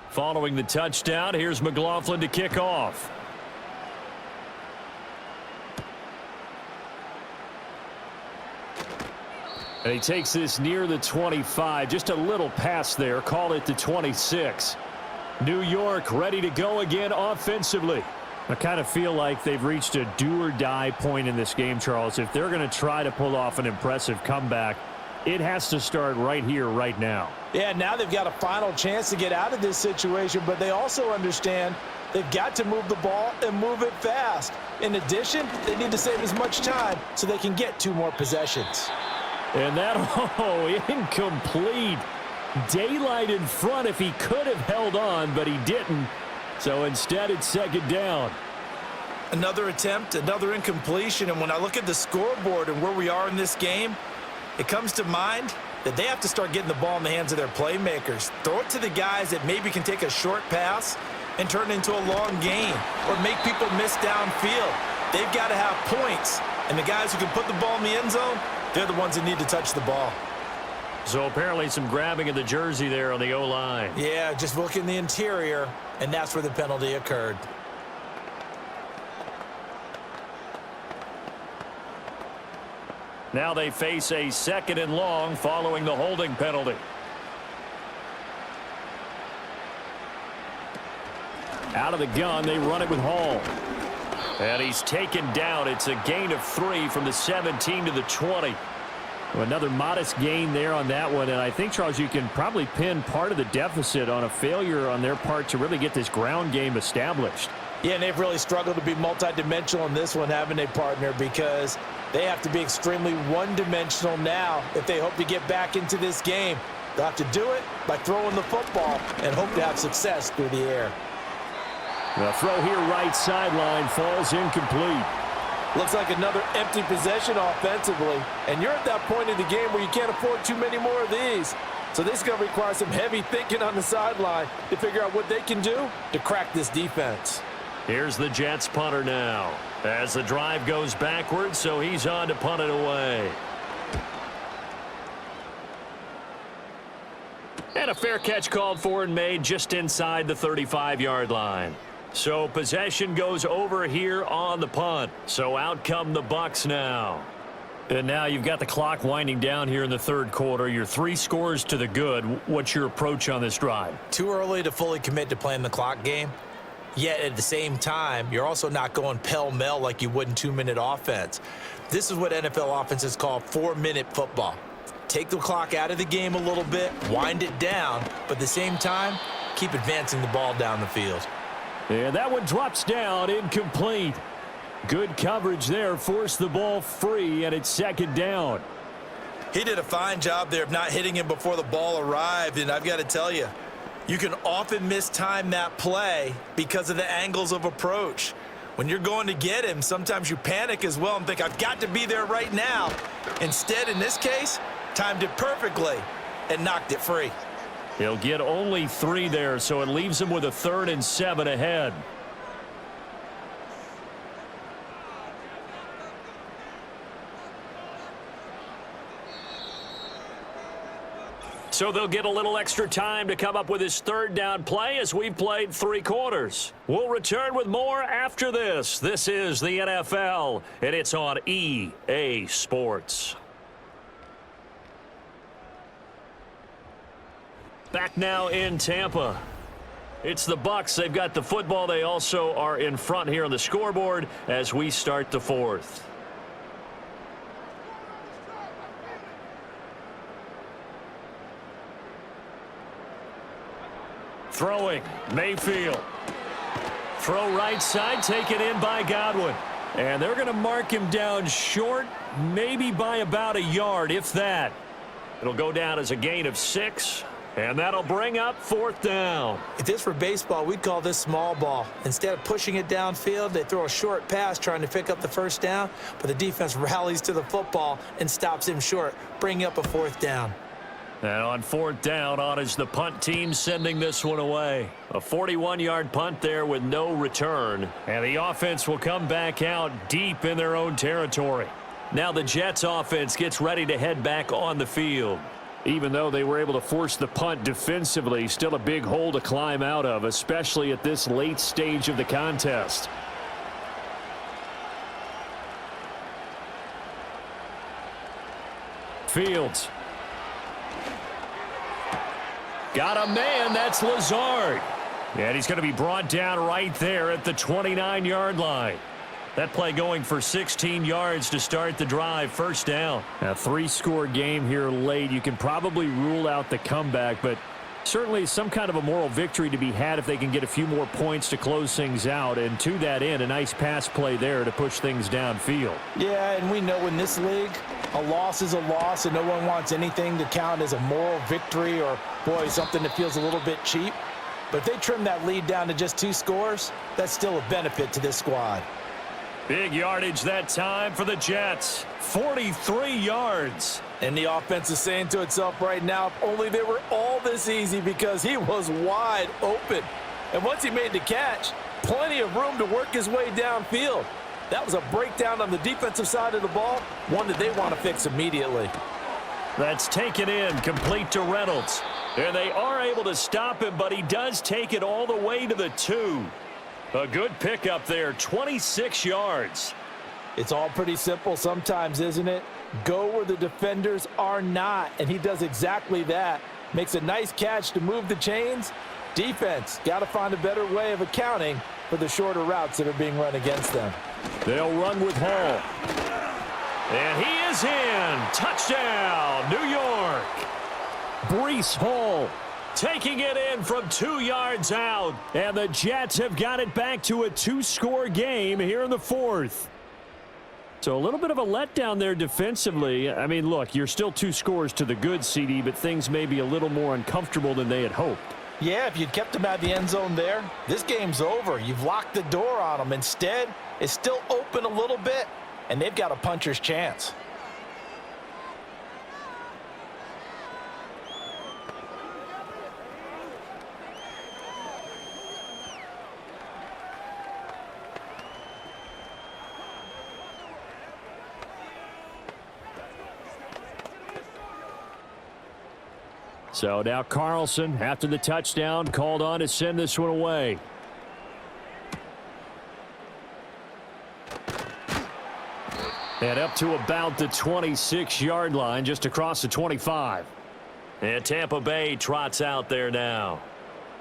Following the touchdown, here's McLaughlin to kick off. And he takes this near the 25. Just a little pass there. Call it the 26. New York ready to go again offensively. I kind of feel like they've reached a do-or-die point in this game, Charles. If they're going to try to pull off an impressive comeback, it has to start right here, right now. Yeah, now they've got a final chance to get out of this situation, but they also understand they've got to move the ball and move it fast. In addition, they need to save as much time so they can get 2 more possessions. And that, incomplete. Daylight in front if he could have held on, but he didn't. So instead, it's 2nd down. Another attempt, another incompletion, and when I look at the scoreboard and where we are in this game, it comes to mind that they have to start getting the ball in the hands of their playmakers. Throw it to the guys that maybe can take a short pass and turn it into a long gain or make people miss downfield. They've got to have points, and the guys who can put the ball in the end zone, they're the ones that need to touch the ball. So apparently some grabbing of the jersey there on the O-line. Yeah, just look in the interior, and that's where the penalty occurred. Now they face a 2nd and long following the holding penalty. Out of the gun, they run it with Hall. And he's taken down. It's a gain of 3 from the 17 to the 20. Well, another modest gain there on that one, and I think, Charles, you can probably pin part of the deficit on a failure on their part to really get this ground game established. Yeah, and they've really struggled to be multidimensional in this one, haven't they, partner? Because they have to be extremely one-dimensional now if they hope to get back into this game. They'll have to do it by throwing the football and hope to have success through the air. The throw here right sideline falls incomplete. Looks like another empty possession offensively. And you're at that point in the game where you can't afford too many more of these. So this is going to require some heavy thinking on the sideline to figure out what they can do to crack this defense. Here's the Jets punter now as the drive goes backwards, so he's on to punt it away. And a fair catch called for and made just inside the 35-yard line. So possession goes over here on the punt. So out come the Bucs now. And now you've got the clock winding down here in the 3rd quarter. You're 3 scores to the good. What's your approach on this drive? Too early to fully commit to playing the clock game. Yet at the same time, you're also not going pell-mell like you would in 2-minute offense. This is what NFL offenses call 4-minute football. Take the clock out of the game a little bit, wind it down, but at the same time, keep advancing the ball down the field. And that one drops down, incomplete. Good coverage there, forced the ball free, and it's second down. He did a fine job there of not hitting him before the ball arrived, and I've got to tell you, you can often mistime that play because of the angles of approach. When you're going to get him, sometimes you panic as well and think, I've got to be there right now. Instead, in this case, timed it perfectly and knocked it free. He'll get only 3 there, so it leaves him with a 3rd and 7 ahead. So they'll get a little extra time to come up with his 3rd down play as we've played 3 quarters. We'll return with more after this. This is the NFL, and it's on EA Sports. Back now in Tampa. It's the Bucs. They've got the football. They also are in front here on the scoreboard as we start the 4th. Throwing, Mayfield. Throw right side, taken in by Godwin. And they're going to mark him down short, maybe by about a yard, if that. It'll go down as a gain of 6, and that'll bring up 4th down. If this were baseball, we'd call this small ball. Instead of pushing it downfield, they throw a short pass trying to pick up the 1st down, but the defense rallies to the football and stops him short, bringing up a 4th down. And on 4th down, on is the punt team sending this one away. A 41-yard punt there with no return. And the offense will come back out deep in their own territory. Now the Jets offense gets ready to head back on the field. Even though they were able to force the punt defensively, still a big hole to climb out of, especially at this late stage of the contest. Fields. Got a man, that's Lazard. And he's going to be brought down right there at the 29-yard line. That play going for 16 yards to start the drive, 1st down. A 3-score game here late. You can probably rule out the comeback, but certainly some kind of a moral victory to be had if they can get a few more points to close things out. And to that end, a nice pass play there to push things downfield. Yeah, and we know in this league, a loss is a loss, and no one wants anything to count as a moral victory or, boy, something that feels a little bit cheap. But if they trim that lead down to just 2 scores, that's still a benefit to this squad. Big yardage that time for the Jets. 43 yards. And the offense is saying to itself right now, if only they were all this easy, because he was wide open. And once he made the catch, plenty of room to work his way downfield. That was a breakdown on the defensive side of the ball, one that they want to fix immediately. That's taken in, complete to Reynolds. And they are able to stop him, but he does take it all the way to the 2. A good pickup there, 26 yards. It's all pretty simple sometimes, isn't it? Go where the defenders are not, and he does exactly that. Makes a nice catch to move the chains. Defense, got to find a better way of accounting for the shorter routes that are being run against them. They'll run with Hall. And he is in. Touchdown, New York. Breece Hall taking it in from 2 yards out. And the Jets have got it back to a 2-score game here in the 4th. So a little bit of a letdown there defensively. I mean, look, you're still 2 scores to the good, CD, but things may be a little more uncomfortable than they had hoped. Yeah, if you'd kept him out of the end zone there, this game's over. You've locked the door on him. Instead, it's still open a little bit, and they've got a puncher's chance. So now Carlson, after the touchdown, called on to send this one away. And up to about the 26-yard line, just across the 25. And Tampa Bay trots out there now.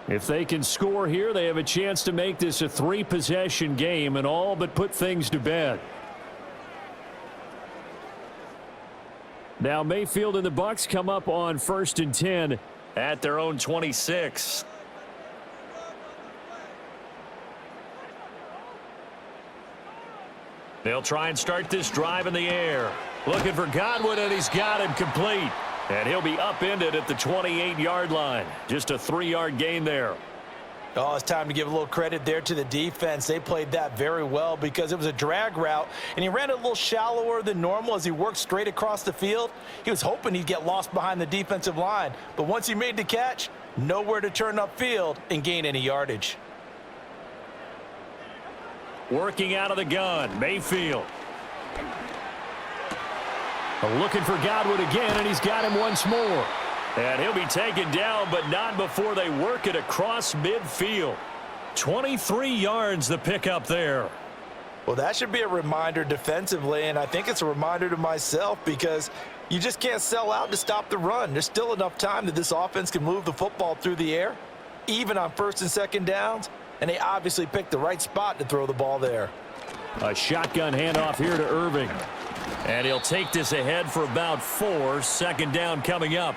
If they can score here, they have a chance to make this a 3-possession game and all but put things to bed. Now Mayfield and the Bucs come up on 1st and 10 at their own 26. They'll try and start this drive in the air. Looking for Godwin, and he's got him complete. And he'll be upended at the 28-yard line. Just a 3-yard gain there. Oh, it's time to give a little credit there to the defense. They played that very well because it was a drag route, and he ran it a little shallower than normal as he worked straight across the field. He was hoping he'd get lost behind the defensive line, but once he made the catch, nowhere to turn upfield and gain any yardage. Working out of the gun, Mayfield. Looking for Godwin again, and he's got him once more. And he'll be taken down, but not before they work it across midfield. 23 yards the pickup there. Well, that should be a reminder defensively, and I think it's a reminder to myself because you just can't sell out to stop the run. There's still enough time that this offense can move the football through the air, even on 1st and 2nd downs, and they obviously picked the right spot to throw the ball there. A shotgun handoff here to Irving. And he'll take this ahead for about 4. 2nd down coming up.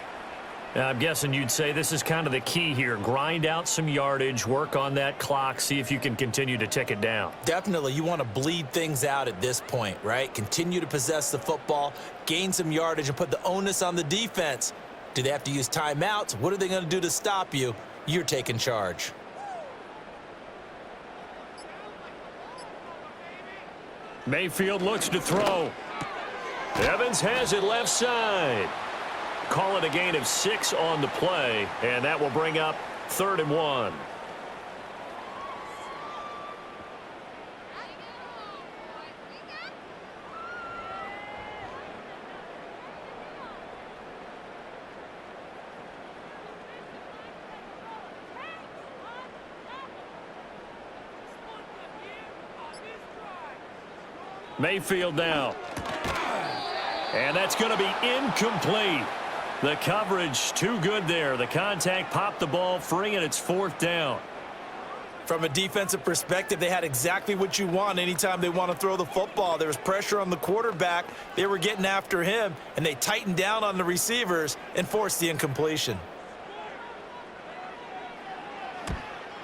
I'm guessing you'd say this is kind of the key here. Grind out some yardage, work on that clock, see if you can continue to tick it down. Definitely, you want to bleed things out at this point, right? Continue to possess the football, gain some yardage, and put the onus on the defense. Do they have to use timeouts? What are they going to do to stop you? You're taking charge. Mayfield looks to throw. Evans has it left side. Call it a gain of 6 on the play, and that will bring up 3rd and 1. Mayfield now. And that's going to be incomplete. The coverage too good there. The contact popped the ball free, and it's 4th down. From a defensive perspective, they had exactly what you want anytime they want to throw the football. There was pressure on the quarterback. They were getting after him, and they tightened down on the receivers and forced the incompletion.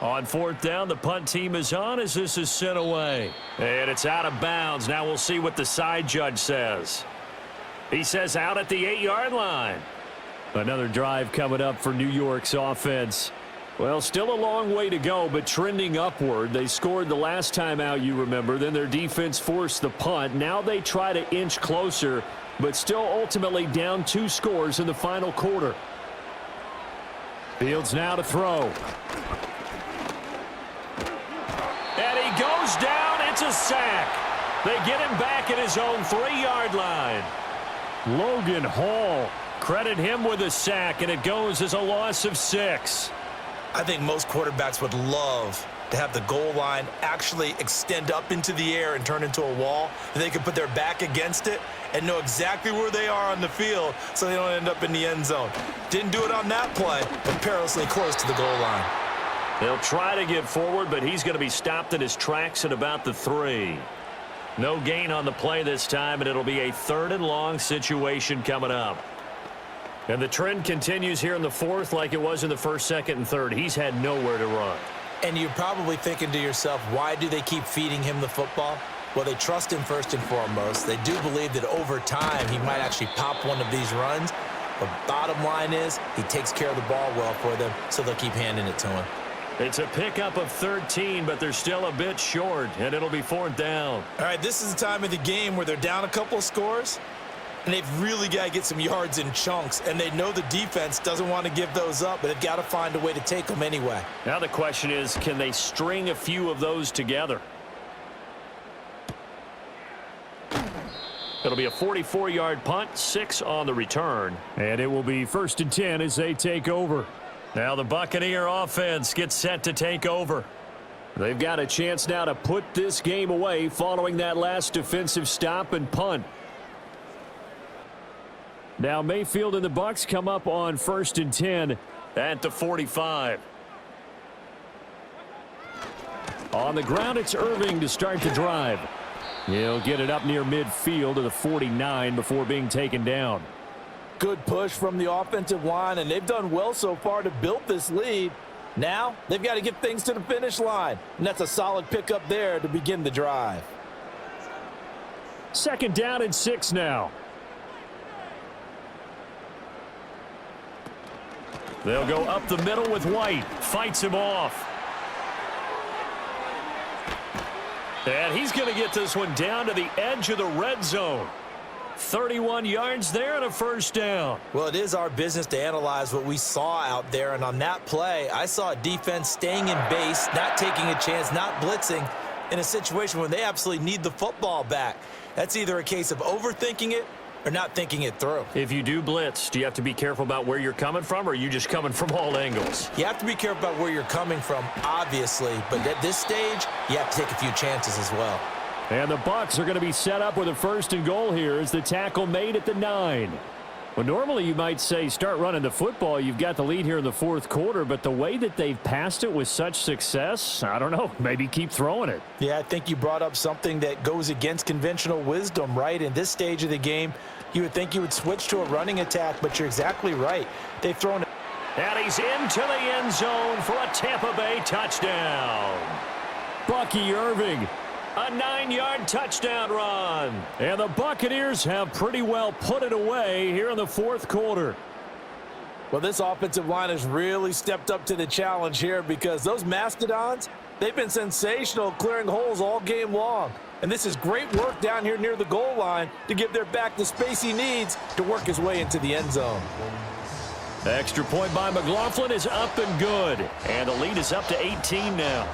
On 4th down, the punt team is on as this is sent away. And it's out of bounds. Now we'll see what the side judge says. He says out at the 8-yard line. Another drive coming up for New York's offense. Well, still a long way to go, but trending upward. They scored the last time out, you remember. Then their defense forced the punt. Now they try to inch closer, but still ultimately down 2 scores in the final quarter. Fields now to throw. And he goes down. It's a sack. They get him back at his own 3-yard line. Logan Hall. Credit him with a sack, and it goes as a loss of 6. I think most quarterbacks would love to have the goal line actually extend up into the air and turn into a wall, and they can put their back against it and know exactly where they are on the field so they don't end up in the end zone. Didn't do it on that play, but perilously close to the goal line. They'll try to get forward, but he's going to be stopped in his tracks at about the 3. No gain on the play this time, and it'll be a 3rd and long situation coming up. And the trend continues here in the 4th like it was in the 1st, 2nd, and 3rd. He's had nowhere to run. And you're probably thinking to yourself, why do they keep feeding him the football? Well, they trust him first and foremost. They do believe that over time he might actually pop one of these runs. The bottom line is he takes care of the ball well for them, so they'll keep handing it to him. It's a pickup of 13, but they're still a bit short, and it'll be 4th down. All right, this is the time of the game where they're down a couple of scores, and they've really got to get some yards in chunks, and they know the defense doesn't want to give those up, but they've got to find a way to take them anyway. Now the question is, can they string a few of those together? It'll be a 44-yard punt, 6 on the return. And it will be 1st and 10 as they take over. Now the Buccaneer offense gets set to take over. They've got a chance now to put this game away following that last defensive stop and punt. Now Mayfield and the Bucs come up on 1st and 10 at the 45. On the ground, it's Irving to start the drive. He'll get it up near midfield to the 49 before being taken down. Good push from the offensive line, and they've done well so far to build this lead. Now, they've got to get things to the finish line, and that's a solid pickup there to begin the drive. 2nd down and 6 now. They'll go up the middle with White. Fights him off. And he's going to get this one down to the edge of the red zone. 31 yards there and a 1st down. Well, it is our business to analyze what we saw out there, and on that play, I saw a defense staying in base, not taking a chance, not blitzing in a situation where they absolutely need the football back. That's either a case of overthinking it or not thinking it through. If you do blitz, do you have to be careful about where you're coming from, or are you just coming from all angles? You have to be careful about where you're coming from, obviously, but at this stage, you have to take a few chances as well. And the Bucs are going to be set up with a 1st and goal here as the tackle made at the 9. Well, normally you might say start running the football. You've got the lead here in the 4th quarter, but the way that they've passed it with such success, I don't know, maybe keep throwing it. Yeah, I think you brought up something that goes against conventional wisdom, right? In this stage of the game, you would think you would switch to a running attack, but you're exactly right. They've thrown it. And he's into the end zone for a Tampa Bay touchdown. Bucky Irving. A 9-yard touchdown run. And the Buccaneers have pretty well put it away here in the 4th quarter. Well, this offensive line has really stepped up to the challenge here because those Mastodons, they've been sensational clearing holes all game long. And this is great work down here near the goal line to give their back the space he needs to work his way into the end zone. Extra point by McLaughlin is up and good. And the lead is up to 18 now.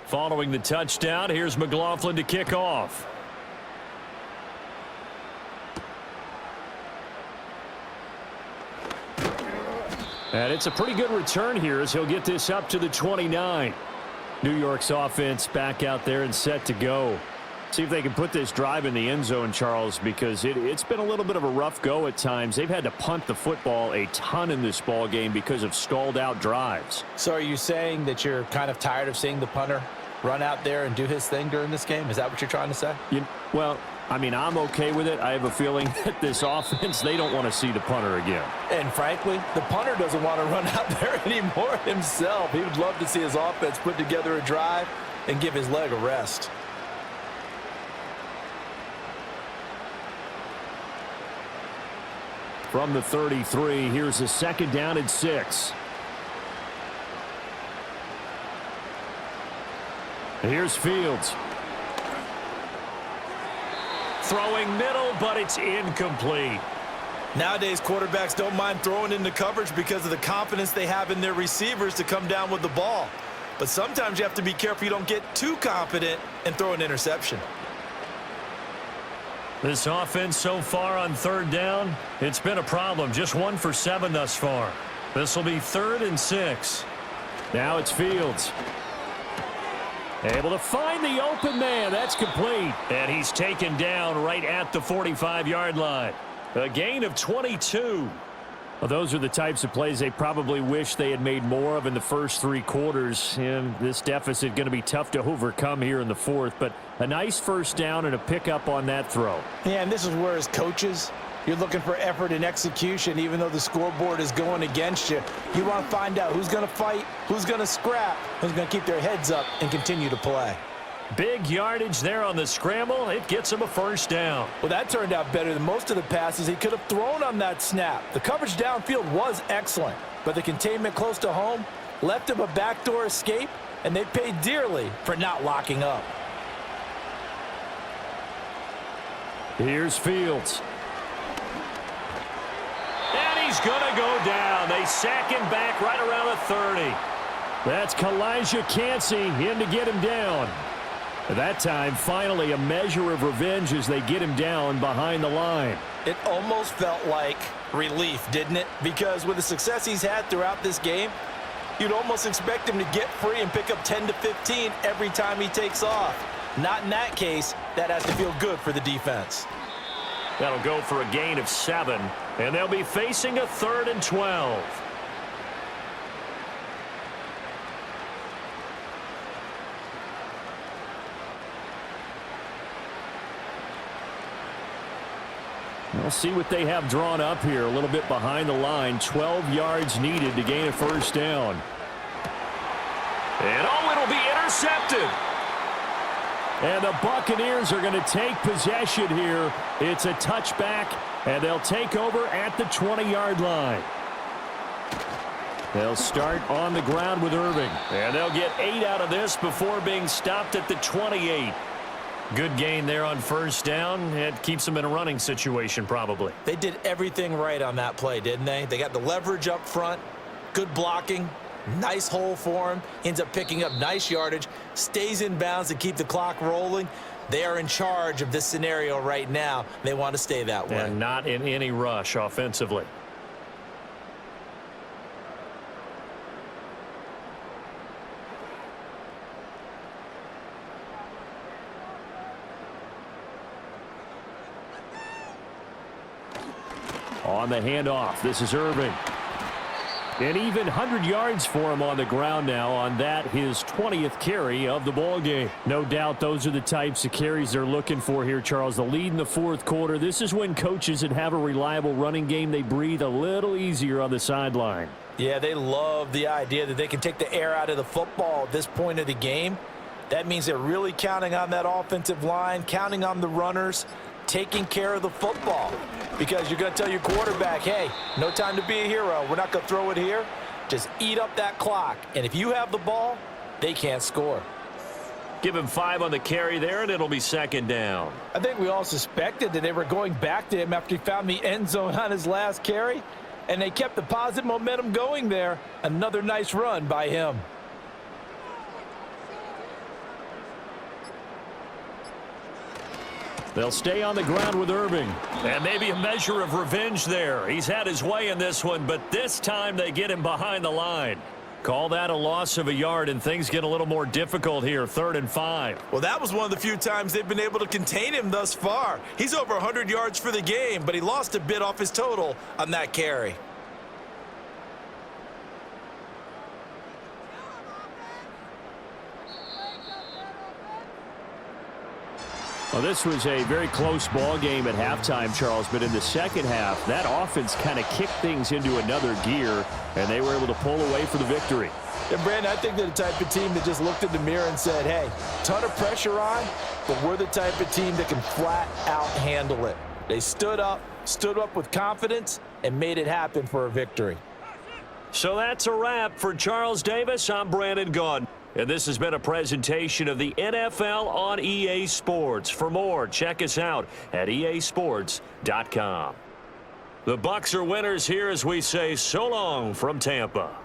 Following the touchdown, here's McLaughlin to kick off. And it's a pretty good return here as he'll get this up to the 29. New York's offense back out there and set to go. See if they can put this drive in the end zone, Charles, because it's been a little bit of a rough go at times. They've had to punt the football a ton in this ball game because of stalled out drives. So are you saying that you're kind of tired of seeing the punter run out there and do his thing during this game? Is that what you're trying to say? Well, I mean, I'm okay with it. I have a feeling that this offense, they don't want to see the punter again. And frankly, the punter doesn't want to run out there anymore himself. He would love to see his offense put together a drive and give his leg a rest. From the 33, here's a 2nd down and 6. Here's Fields. Throwing middle, but it's incomplete. Nowadays, quarterbacks don't mind throwing into coverage because of the confidence they have in their receivers to come down with the ball. But sometimes you have to be careful you don't get too confident and throw an interception. This offense so far on 3rd down, it's been a problem. Just 1 for 7 thus far. This will be 3rd and 6. Now it's Fields. Able to find the open man. That's complete. And he's taken down right at the 45-yard line. A gain of 22. Well, those are the types of plays they probably wish they had made more of in the first 3 quarters. And this deficit going to be tough to overcome here in the 4th. But a nice 1st down and a pickup on that throw. Yeah, and this is where as coaches, you're looking for effort and execution even though the scoreboard is going against you. You want to find out who's going to fight, who's going to scrap, who's going to keep their heads up and continue to play. Big yardage there on the scramble. It gets him a 1st down. Well, that turned out better than most of the passes he could have thrown on that snap. The coverage downfield was excellent, but the containment close to home left him a backdoor escape, and they paid dearly for not locking up. Here's Fields. And he's going to go down. They sack him back right around the 30. That's Kalijah Cansey in to get him down. At that time, finally a measure of revenge as they get him down behind the line. It almost felt like relief, didn't it? Because with the success he's had throughout this game, You'd almost expect him to get free and pick up 10 to 15 every time he takes off. Not in that case. That has to feel good for the defense. That'll go for a gain of 7, and they'll be facing a 3rd and 12. We'll see what they have drawn up here. A little bit behind the line. 12 yards needed to gain a first down. And oh, it'll be intercepted. And the Buccaneers are going to take possession here. It's a touchback, and they'll take over at the 20-yard line. They'll start on the ground with Irving. And they'll get 8 out of this before being stopped at the 28. Good gain there on first down. It keeps them in a running situation probably. They did everything right on that play, didn't they? They got the leverage up front, good blocking, nice hole for him, ends up picking up nice yardage, stays in bounds to keep the clock rolling. They are in charge of this scenario right now. They want to stay that way. And not in any rush offensively. On the handoff, this is Irving. And even 100 yards for him on the ground now on that, his 20th carry of the ball game. No doubt those are the types of carries they're looking for here, Charles. The lead in the fourth quarter. This is when coaches that have a reliable running game, they breathe a little easier on the sideline. Yeah, they love the idea that they can take the air out of the football at this point of the game. That means they're really counting on that offensive line, counting on the runners, taking care of the football. Because you're going to tell your quarterback, hey, no time to be a hero. We're not going to throw it here. Just eat up that clock. And if you have the ball, they can't score. Give him 5 on the carry there, and it'll be 2nd down. I think we all suspected that they were going back to him after he found the end zone on his last carry. And they kept the positive momentum going there. Another nice run by him. They'll stay on the ground with Irving. And maybe a measure of revenge there. He's had his way in this one, but this time they get him behind the line. Call that a loss of a yard, and things get a little more difficult here, 3rd and 5. Well, that was one of the few times they've been able to contain him thus far. He's over 100 yards for the game, but he lost a bit off his total on that carry. Well, this was a very close ball game at halftime, Charles, but in the second half, that offense kind of kicked things into another gear, and they were able to pull away for the victory. And, Brandon, I think they're the type of team that just looked in the mirror and said, hey, ton of pressure on, but we're the type of team that can flat out handle it. They stood up with confidence, and made it happen for a victory. So that's a wrap. For Charles Davis, I'm Brandon Gaudin. And this has been a presentation of the NFL on EA Sports. For more, check us out at easports.com. The Bucs are winners here as we say so long from Tampa.